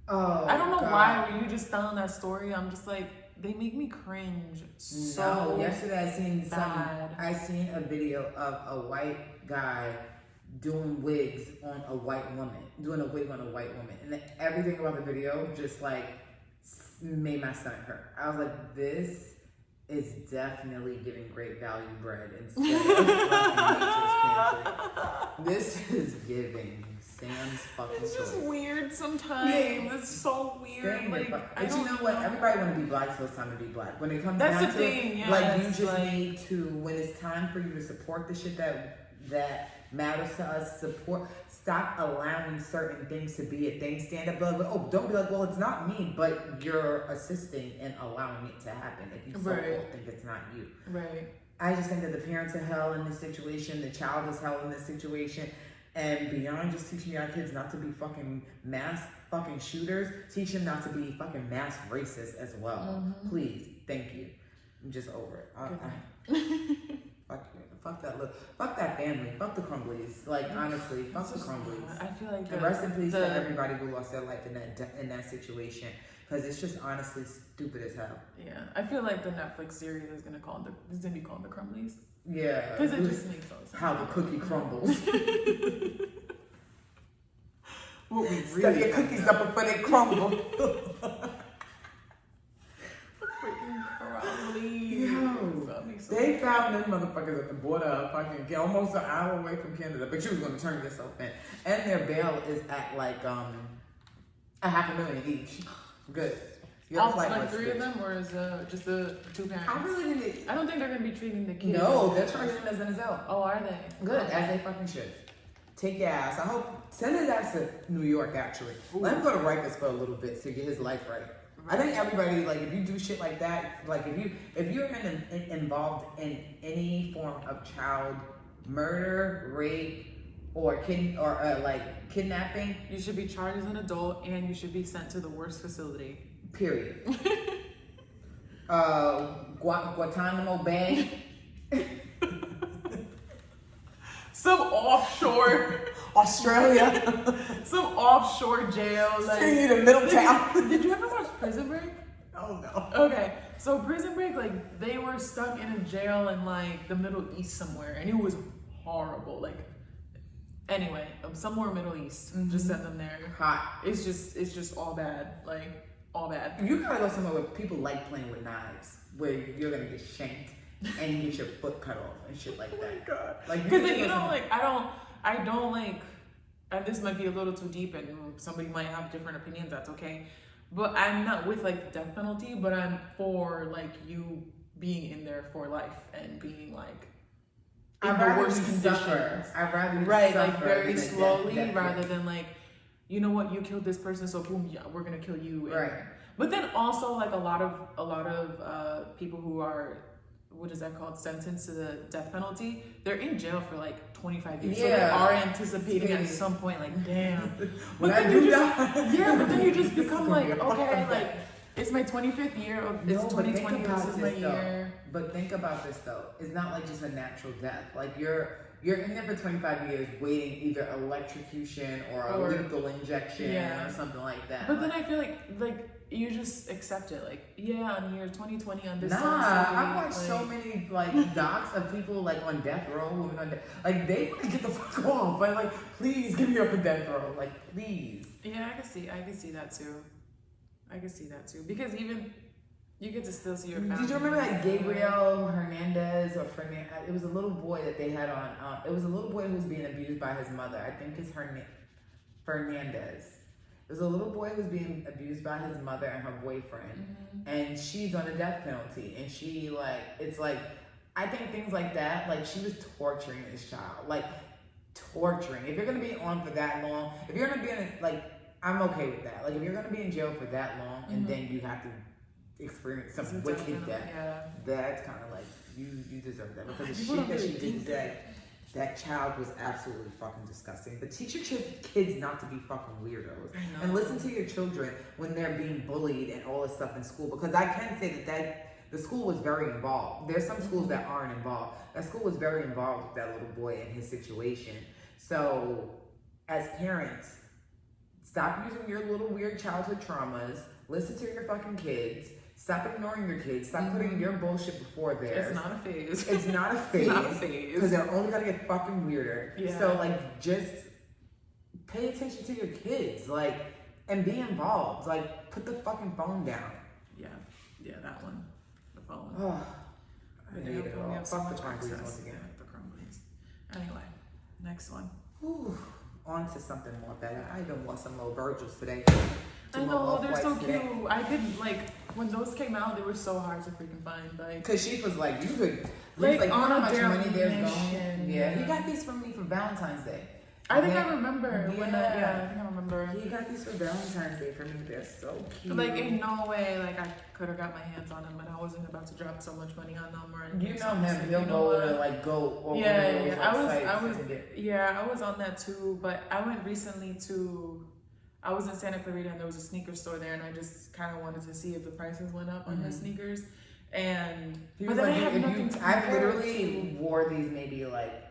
B: Oh, I don't know why, when you just telling that story, I'm just like, they make me cringe so
A: yesterday I seen a video of a white guy doing wigs on a white woman, doing a wig on a white woman, and everything about the video just like made my stomach hurt. I was like, this is definitely giving Great Value bread instead of This is giving Sam's fucking
B: It's just
A: choice.
B: weird sometimes. It's so weird.
A: But you know what? Everybody want to be black, so it's time to be black. When it comes
B: down
A: to
B: it,
A: like, you just need to, when it's time for you to support the shit that that matters to us, support. Stop allowing certain things to be a thing. Stand up, but oh, don't be like, well, it's not me, but you're assisting and allowing it to happen. If you so-called think it's not you.
B: Right.
A: I just think that the parents are hell in this situation, the child is hell in this situation, and beyond just teaching our kids not to be fucking mass fucking shooters, teach them not to be fucking mass racists as well. Please, thank you. I'm just over it. Fuck that family. Fuck the Crumbleys. Like honestly, fuck the Crumbleys.
B: I feel like
A: and rest in peace to everybody who lost their life in that situation, because it's just honestly stupid as hell.
B: Yeah, I feel like the Netflix series is gonna be called the Crumblies.
A: Yeah,
B: because it just makes no sense.
A: How the cookie crumbles.
B: What we
A: really stuff your cookies up before they crumble.
B: Freaking Crumbley.
A: Yo, they found them motherfuckers at the border of fucking almost an hour away from Canada, but she was going to turn yourself in. And their bail is at like $500,000 each. Good.
B: Like 3 of them, or is just the 2 parents? I don't think they're gonna be treating the kids.
A: No, they're charging them as an adult.
B: Oh, are they?
A: Good, as they fucking should. Take your ass. I hope send his ass to New York. Actually, let him go to Rikers for a little bit to get his life right. I think everybody, like, if you do shit like that, like if you're involved in any form of child murder, rape, or kidnapping,
B: you should be charged as an adult, and you should be sent to the worst facility.
A: Period. Guantanamo Bay.
B: Some offshore
A: Australia.
B: Some offshore jail.
A: Like, send you to Middletown.
B: Did you ever watch Prison Break?
A: Oh no.
B: Okay, so Prison Break, like, they were stuck in a jail in like the Middle East somewhere, and it was horrible. Like, anyway, somewhere Middle East. Just send them there.
A: Hot.
B: It's just all bad. Like, all bad.
A: You gotta go somewhere where people like playing with knives, where you're gonna get shanked and get your foot cut off and shit like that.
B: Oh my god!
A: Like,
B: because like I don't like, and this might be a little too deep, and somebody might have different opinions. That's okay, but I'm not with like the death penalty, but I'm for like you being in there for life and being like in the worst conditions.
A: I'd rather
B: like very slowly, rather than like, you know what, you killed this person, so boom, yeah, we're gonna kill you.
A: Right.
B: But then also like a lot of people who are, what is that called, sentenced to the death penalty, they're in jail for like 25 years. Yeah. So they are anticipating at some point, like, damn.
A: When I do die.
B: Yeah, but then you just become like, okay, like, it's my 25th year of, it's 2020, this is my year.
A: But think about this though. It's not like just a natural death. Like you're in there for 25 years waiting either electrocution or a lethal injection or something like that.
B: But then I feel like you just accept it. Like, yeah, on year 2020 on this.
A: I watched so many like docs of people like on death row, women on death. Like they want to get the fuck off. But like, please give me up for death row. Like, please.
B: Yeah, I can see that too. Because even you get to still see your family.
A: Did you remember that Gabriel Hernandez or Fernandez? It was a little boy that they had on. It was a little boy who was being abused by his mother. I think it's Fernandez. It was a little boy who was being abused by his mother and her boyfriend, and she's on a death penalty. And she I think things like that. Like, she was torturing this child, like torturing. If you're gonna be on for that long, if you're gonna be in I'm okay with that. Like, if you're gonna be in jail for that long and then you have to experience some wicked death, that's kind of like you deserve that, because the shit that she did today, that child was absolutely fucking disgusting. But teach your kids not to be fucking weirdos, and listen to your children when they're being bullied and all this stuff in school, because I can say that the school was very involved. There's some schools that aren't involved. That school was very involved with that little boy and his situation. So as parents, stop using your little weird childhood traumas. Listen to your fucking kids. Stop ignoring your kids. Stop putting your bullshit before theirs.
B: It's not a phase.
A: It's not a phase.
B: It's not a phase.
A: Because they're only gonna get fucking weirder.
B: Yeah.
A: So like, just pay attention to your kids, like, and be involved. Like, put the fucking phone down.
B: Yeah, that one. The phone.
A: Oh, I hate it all. Fuck the Crumblies once again.
B: The Crumblies. Anyway, next one.
A: Whew. On to something more better. I even wore some little Virgils today.
B: I know, they're so cute. I could, like, when those came out, they were so hard to freaking find. Like,
A: because she was like, you could,
B: like,
A: on
B: how
A: much money there's going. Yeah, he got these from me for Valentine's Day.
B: I think I remember I think I remember.
A: He got these for Valentine's Day for me. They're so cute.
B: Like, in no way, like, I could have got my hands on them, and I wasn't about to drop so much money on them or anything.
A: You know him. He'll go to, like, go over
B: yeah. I was on that too, but I went recently to, I was in Santa Clarita, and there was a sneaker store there, and I just kind of wanted to see if the prices went up on his sneakers. And
A: but then I literally wore these maybe like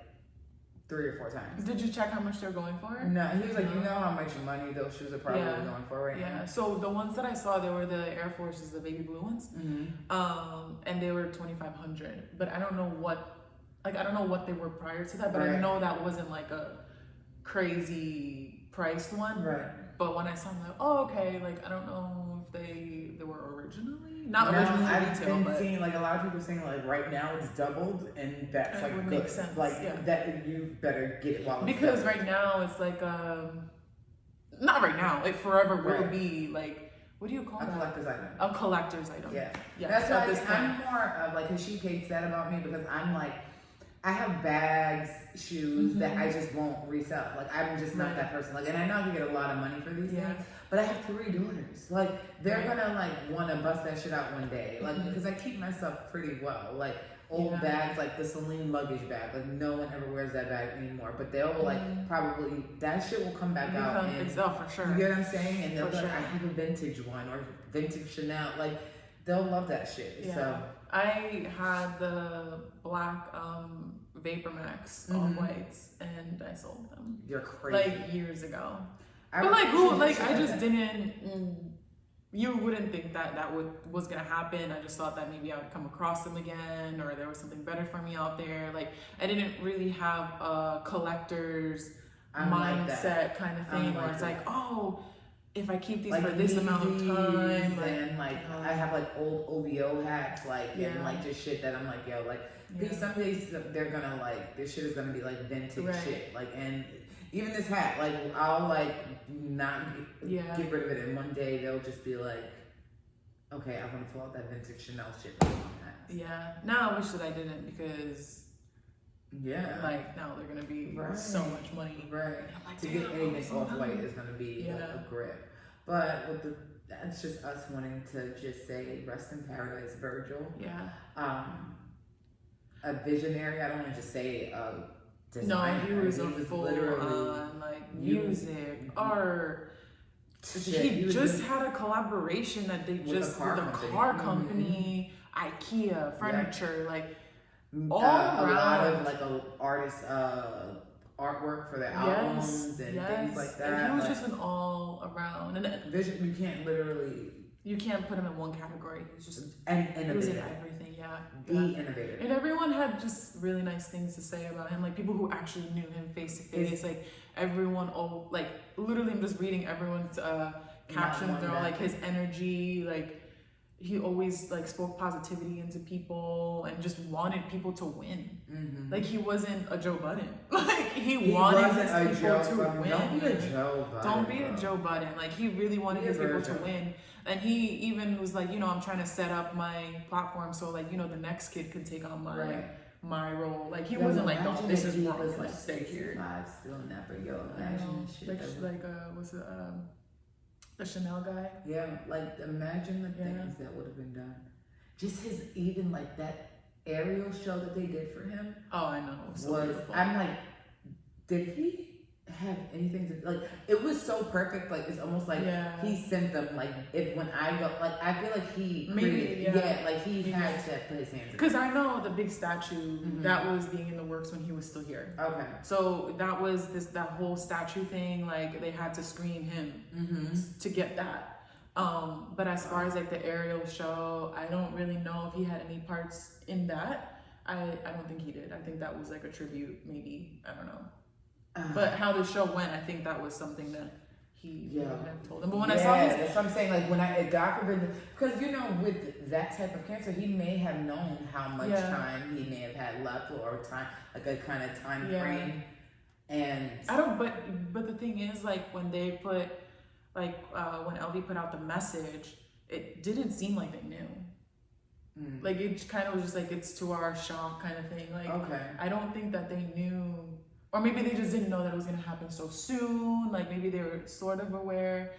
A: 3 or 4 times.
B: Did you check how much they're going for?
A: No, he was like, you know how much money those shoes are probably going for right now.
B: Yeah, so the ones that I saw, they were the Air Forces, the baby blue ones, and they were $2,500. But I don't know what they were prior to that. But I know that wasn't like a crazy priced one. Right. But when I saw them, like, oh, okay, like, I don't know if they were originally originally
A: I've
B: retail,
A: been seeing like a lot of people saying like right now it's doubled, and that's like
B: would
A: good.
B: Make sense.
A: Like that you better get it while it's
B: because
A: doubled.
B: Right now it's like not right now, it forever will be like, what do you call
A: a
B: that?
A: Collector's item.
B: A collector's item. Yeah.
A: That's why I'm more of like, because she hates that about me, because I'm like, I have bags, shoes that I just won't resell. Like, I'm just not that person. Like, and I know I can get a lot of money for these things, but I have 3 daughters. Like, they're gonna like want to bust that shit out one day. Like, because I keep myself pretty well. Like, old bags, like the Celine luggage bag. Like, no one ever wears that bag anymore. But they'll like probably, that shit will come back out. And,
B: for sure.
A: You get what I'm saying? And they'll be like, I have a vintage one or vintage Chanel. Like, they'll love that shit. Yeah. So
B: I had the black Vapor Max all whites, and I sold them.
A: You're crazy.
B: Like years ago. But like who? Like I just didn't. You wouldn't think that was gonna happen. I just thought that maybe I would come across them again, or there was something better for me out there. Like I didn't really have a collector's mindset kind of thing, where it's like, oh, if I keep these like for this amount of time,
A: and like I have like old OVO hats, like and like just shit that I'm like, yo, like some days they're gonna like, this shit is gonna be like vintage shit, like, and even this hat, like I'll like not get rid of it, and one day they'll just be like, okay, I want to pull out that vintage Chanel shit.
B: Yeah, now I wish that I didn't, because like now they're gonna be so much money.
A: Right. Like, to get anything off white is gonna be like a grip. But with that's just us wanting to just say rest in paradise, Virgil.
B: Yeah.
A: A visionary. I don't want to just say designer.
B: No, he was full on like music, art. He just had a collaboration that they just with a car company, IKEA, furniture, like.
A: A lot of like artists artwork for their albums and things like that.
B: And he was just an all around, and
A: vision. You can't
B: put him in one category. He's just
A: innovative.
B: He was in everything.
A: Innovative.
B: And everyone had just really nice things to say about him. Like people who actually knew him face to face. Like everyone, like literally, I'm just reading everyone's captions. They're all like his energy, like. He always like spoke positivity into people and just wanted people to win. Like he wasn't a Joe Budden. Like he wanted his people to win.
A: Don't be a Joe Budden.
B: Don't be a Joe Budden. Like he really wanted his people to win. And he even was like, I'm trying to set up my platform so like, the next kid could take on my role. Like he wasn't like, no, this is wrong. Like stay here.
A: Still never imagine shit.
B: Like what's it? The Chanel guy?
A: Yeah, like imagine the things that would have been done. Just his, even like that aerial show that they did for him.
B: Oh, I know.
A: I'm like, did he have anything to, like, it was so perfect. Like, it's almost like he sent them, like, when I go, like, I feel like he created, like he had to put his hands in it.
B: Because I know the big statue that was being in the works when he was still here.
A: Okay.
B: So that was that whole statue thing, like they had to screen him to get that. But as far as like the aerial show, I don't really know if he had any parts in that. I don't think he did. I think that was like a tribute, maybe. I don't know. But how the show went, I think that was something that he had told him. But when I saw his...
A: that's what I'm saying. Like, God forbid, because, with that type of cancer, he may have known how much time he may have had left, or time, like a kind of time frame. And...
B: I don't, but the thing is, like, when they put, like, when LV put out the message, it didn't seem like they knew. Like it kind of was just like it's to our shock kind of thing. Like I don't think that they knew, or maybe they just didn't know that it was gonna happen so soon. Like maybe they were sort of aware.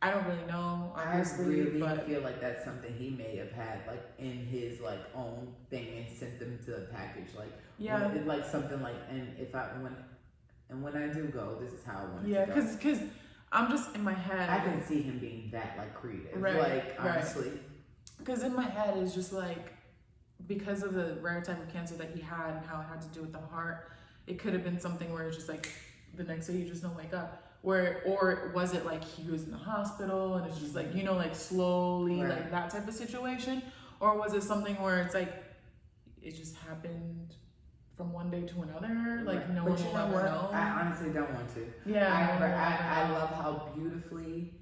B: I don't really know, obviously.
A: I really
B: but
A: feel like that's something he may have had like in his like own thing and sent them to the package. Like like something like, and when I do go, this is how I want it to go.
B: Because I'm just in my head.
A: I can see him being that like creative, like honestly.
B: Because in my head it's just like, because of the rare type of cancer that he had and how it had to do with the heart, it could have been something where it's just like the next day you just don't wake up. Or was it like he was in the hospital and it's just like, you know, like slowly, like that type of situation? Or was it something where it's like, it just happened from one day to another? Like no one will ever know?
A: I honestly don't want to.
B: Yeah.
A: I love how beautifully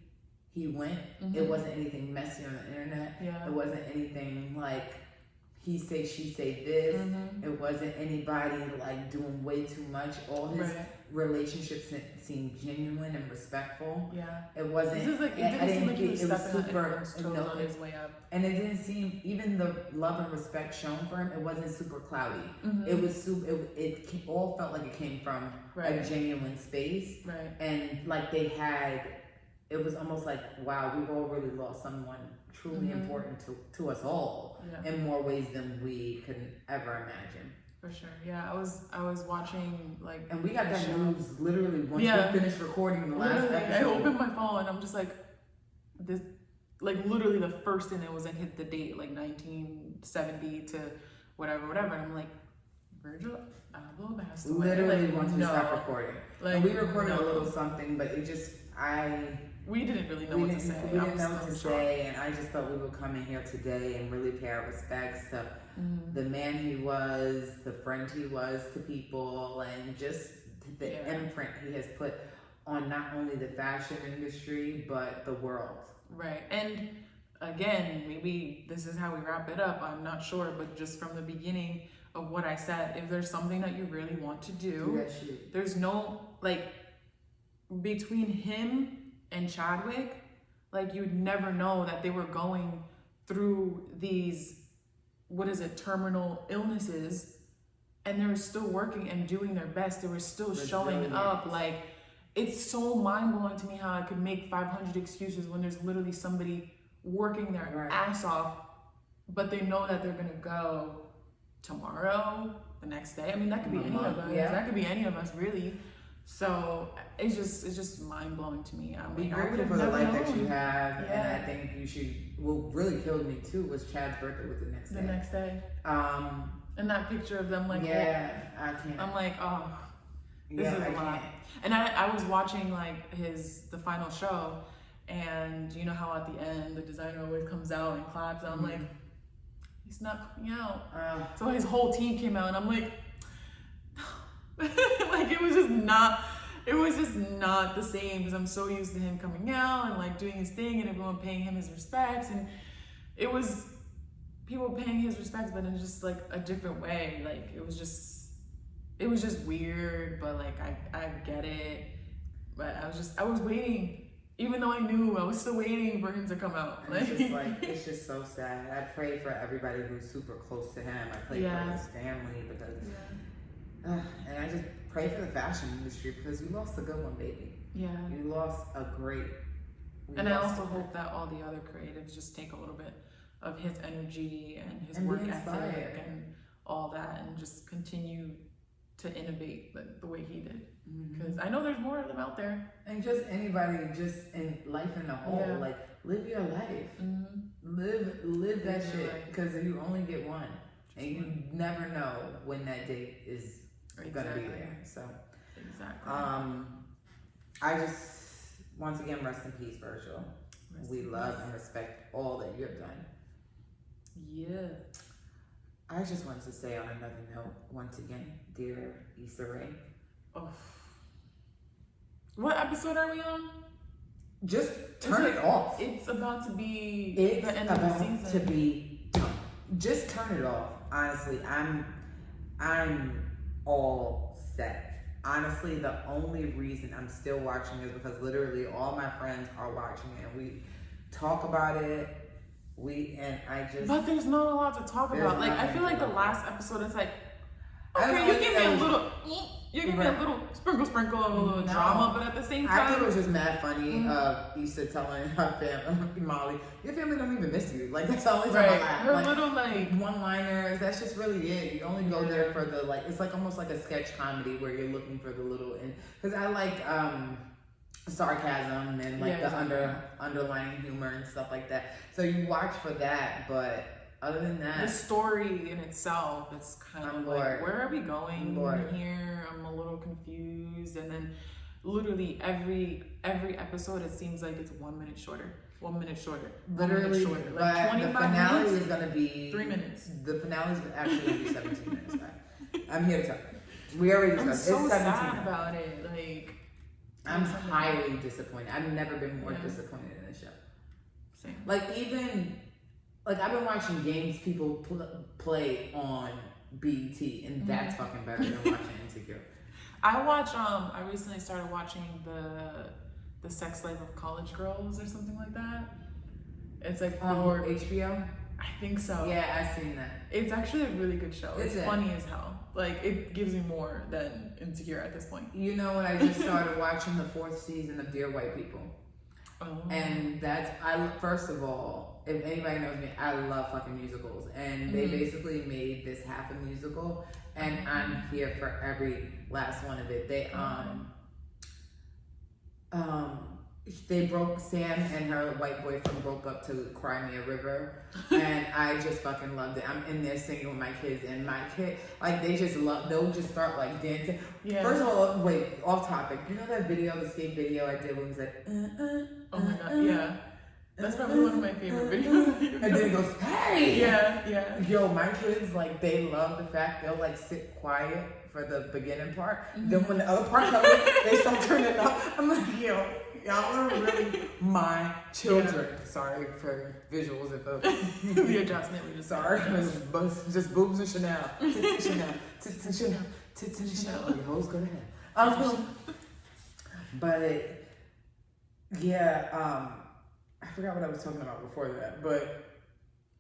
A: he went. It wasn't anything messy on the internet. It wasn't anything like he say, she say this. It wasn't anybody like doing way too much. All his relationships seemed genuine and respectful. It wasn't.
B: This is like, it didn't seem like he was stepping on anyone's toes on his way up.
A: And it didn't seem, even the love and respect shown for him, it wasn't super cloudy. It was super. It all felt like it came from a genuine space. And like they had. It was almost like, wow, we've all really lost someone truly important to us all in more ways than we could ever imagine.
B: For sure, yeah. I was watching like,
A: and we got that news literally once we finished recording the last episode.
B: I opened my phone and I'm just like, this, like literally the first thing that was like hit the date, like 1970 to whatever, and I'm like, Virgil Abloh has to
A: literally once we stopped recording. Like, and we recorded a little something, but it just
B: we didn't really know what to say.
A: We didn't know what to say, and I just thought we would come in here today and really pay our respects to the man he was, the friend he was to people, and just the imprint he has put on not only the fashion industry, but the world. Right.
B: And again, maybe this is how we wrap it up. I'm not sure, but just from the beginning of what I said, if there's something that you really want to do, there's no, like, between him and Chadwick, like you'd never know that they were going through these, terminal illnesses, and they were still working and doing their best. They were still showing up. Like, it's so mind-blowing to me how I could make 500 excuses when there's literally somebody working their ass off, but they know that they're gonna go tomorrow, the next day. I mean, that could be any of us. That could be any of us, really. So it's just mind blowing to me. I'm
A: grateful for the life that you have, and I think you should. What really killed me too was Chad's birthday was the next day.
B: The next day. And that picture of them like,
A: I can't.
B: I'm like, oh, this is a lot. And I was watching like the final show, and you know how at the end the designer always comes out and claps, and I'm like, he's not coming out. So his whole team came out, and I'm like. Like it was just not the same, because I'm so used to him coming out and like doing his thing and everyone paying him his respects, and it was people paying his respects, but in just like a different way. Like it was just weird, but like I get it. But I was waiting, even though I knew, I was still waiting for him to come out.
A: Like, it's just so sad. I pray for everybody who's super close to him. I pray for his family, because and I just pray for the fashion industry, because you lost a good one, baby. You lost a great.
B: And I also hope that all the other creatives just take a little bit of his energy and his work ethic and all that, and just continue to innovate the way he did. Because I know there's more of them out there.
A: And just anybody, just in life in the whole, like live your life. Live that shit, because you only get one, and you never know when that date is gonna be there. So I just once again rest in peace, Virgil. We love and respect all that you have done. I just want to say on another note, once again, dear Issa Rae.
B: What episode are we on?
A: Just turn it off.
B: It's about to be the end of the season.
A: Just turn it off. Honestly, I'm all set. Honestly, the only reason I'm still watching is because literally all my friends are watching it, and we talk about it
B: But there's not a lot to talk about. Like, I feel like the last episode, it's like, okay, you give me a little, sprinkle of a little drama, but at the same time,
A: I thought it was just mad funny. Issa telling her family, Molly, your family don't even miss you. Like, that's the only time I laugh.
B: Her little like
A: one-liners. That's just really it. You only go there for the like. It's like almost like a sketch comedy where you're looking for the little. Because I like sarcasm and like the underlying humor and stuff like that. So you watch for that, but other than that,
B: the story in itself, it's kind of like, where are we going here? I'm a little confused. And then literally every episode, it seems like it's 1 minute shorter. 1 minute shorter.
A: Literally,
B: shorter.
A: But
B: like 25
A: the finale
B: minutes,
A: is going to be
B: 3 minutes.
A: The finale is actually going to be 17 minutes. Right? I'm here to tell you. We already discussed.
B: I'm so
A: it's 17
B: sad
A: minutes.
B: about it. Like,
A: I'm highly disappointed. I've never been more disappointed in a show.
B: Same.
A: Like, even, like, I've been watching games people play on BET, and that's fucking better than watching Insecure.
B: I recently started watching the Sex Life of College Girls or something like that. It's like for
A: HBO?
B: I think so.
A: Yeah, I've seen that.
B: It's actually a really good show. It's funny as hell. Like, it gives me more than Insecure at this point.
A: You know what? I just started watching the 4th season of Dear White People.
B: Oh.
A: And first of all, if anybody knows me, I love fucking musicals. And they basically made this half a musical. And I'm here for every last one of it. Sam and her white boyfriend broke up to Cry Me a River, and I just fucking loved it. I'm in there singing with my kids, and my kid, like, they'll just start like dancing. Yeah. First of all, wait, off topic. You know that video, the skate video I did when it was like,
B: oh my god, yeah. That's probably one of my favorite videos.
A: And then it goes, hey!
B: Yeah.
A: Yo, my kids, like, they love the fact they'll, like, sit quiet for the beginning part. Then when the other part comes in, they start turning up. I'm like, yo, y'all are really my children. Yeah. Sorry for visuals.
B: The adjustment, we just
A: sorry. Just boobs and Chanel. Tits and Chanel. Oh, your hoes go to hell. But, I forgot what I was talking about before that, but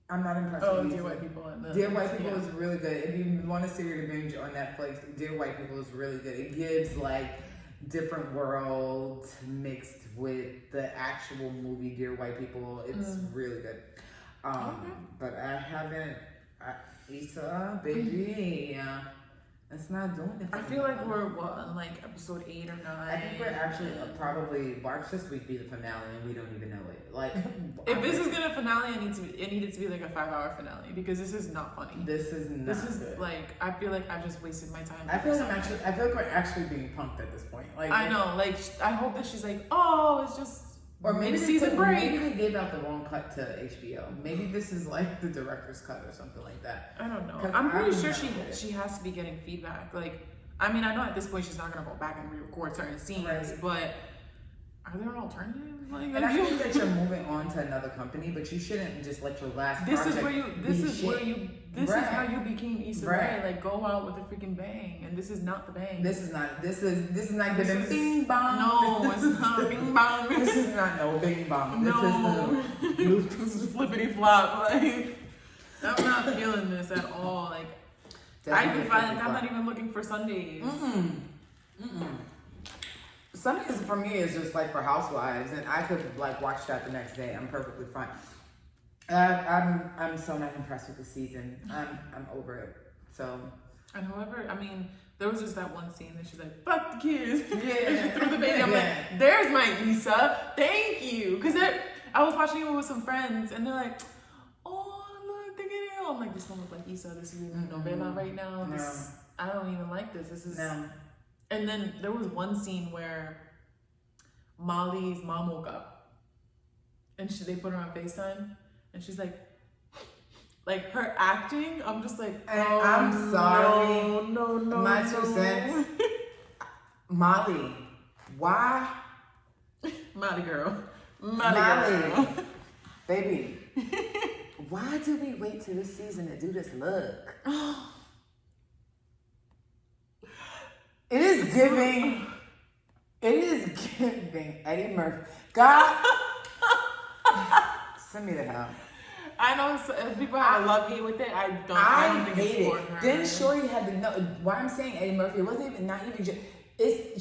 A: I'm not impressed with
B: Dear White People.
A: Dear White People is really good. If you want a series to binge on Netflix, Dear White People is really good. It gives, like, different worlds mixed with the actual movie Dear White People. It's really good. But I haven't, Issa, baby, it's not doing it.
B: I feel like we're on like episode 8 or 9.
A: I think we're actually probably watch this week be the finale, and we don't even know it. Like,
B: if this is gonna finale, it needed to be like a 5-hour finale, because this is not funny.
A: This is good.
B: Like, I feel like I've just wasted my time.
A: I feel like we're actually being punked at this point. Like,
B: I know. Like, I hope that she's like, oh, it's just.
A: Or maybe
B: season break.
A: Maybe they gave out the wrong cut to HBO. Maybe this is like the director's cut or something like that.
B: I don't know. I'm pretty sure she has to be getting feedback. Like, I mean, I know at this point she's not gonna go back and re-record certain scenes, but are there alternatives? Like,
A: and I think that you're moving on to another company, but you shouldn't just let your last project
B: This is how you became Issa Rae. Like, go out with a freaking bang, and this is not the bang.
A: This is not giving bing bong.
B: No, it's not bing bong.
A: This is not no bing bong.
B: No. This is flippity flop. Like, I'm not feeling this at all. Like, I'm not even looking for Sundays.
A: Sundays for me is just like for housewives, and I could like watch that the next day. I'm perfectly fine. I'm so not impressed with the season. I'm over it. So. And
B: however, I mean, there was just that one scene that she's like, "Fuck the kids."
A: Yeah.
B: And she threw the baby. I'm like, "There's my Issa. Thank you." Because I was watching it with some friends, and they're like, "Oh, look, they get it." I'm like, "This don't look like Issa. This is a novela right now. This, I don't even like this. This is."
A: No.
B: And then there was one scene where Molly's mom woke up, and they put her on FaceTime, and she's like her acting. I'm just like, oh,
A: I'm sorry.
B: No.
A: My 2 cents. Molly, why?
B: Molly girl.
A: Baby, why did we wait till this season to do this look? It is giving Eddie Murphy. God, send me the hell.
B: I know people have a love hate with it. I don't think
A: hate
B: it's for
A: it.
B: her.
A: Then Shorty had to know why I'm saying Eddie Murphy. It wasn't even not even just.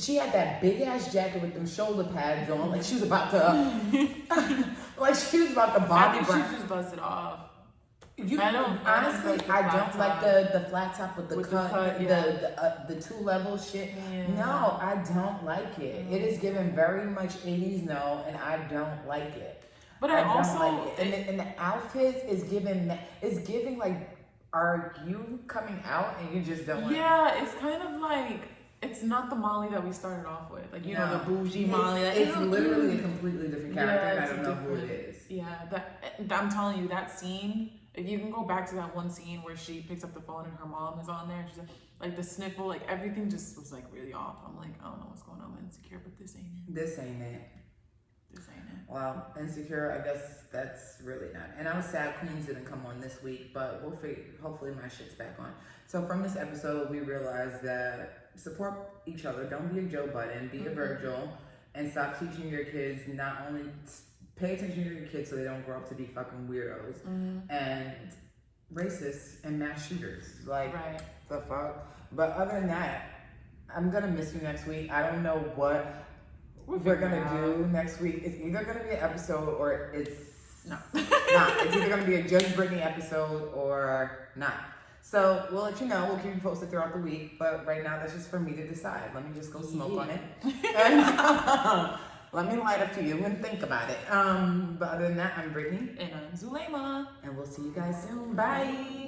A: She had that big ass jacket with them shoulder pads on, like she was about to, like she was about to Bobby
B: I think
A: Brown.
B: she just buzzed it off.
A: I don't like the flat top with the cut, the two level shit.
B: Yeah.
A: No, I don't like it. It is given very much 80s no, and I don't like it.
B: But I also
A: don't like it. And the outfits is giving like, are you coming out and you just don't like
B: yeah, it's kind of like it's not the Molly that we started off with, like you know the bougie Molly.
A: It's literally a completely different character, and I don't know who it is.
B: Yeah, I'm telling you that scene. If you can go back to that one scene where she picks up the phone and her mom is on there, and she's like the sniffle, like everything just was like really off. I'm like, I don't know what's going on with Insecure, but this ain't it.
A: This ain't it.
B: This ain't it.
A: Well, Insecure, I guess that's really not. And I was sad Queens didn't come on this week, but we'll figure. Hopefully my shit's back on. So from this episode, we realized that support each other. Don't be a Joe Budden. Be a Virgil, and stop teaching your kids not only. Pay attention to your kids so they don't grow up to be fucking weirdos and racists and mass shooters. Like, the fuck? But other than that, I'm gonna miss you next week. I don't know what we're gonna do next week. It's either gonna be an episode or it's not. It's either gonna be a Judge Brittany episode or not. So we'll let you know. We'll keep you posted throughout the week. But right now, that's just for me to decide. Let me just go smoke on it. And, let me light up to you and think about it. But other than that, I'm Brittany.
B: And I'm Zuleyma.
A: And we'll see you guys soon. Bye.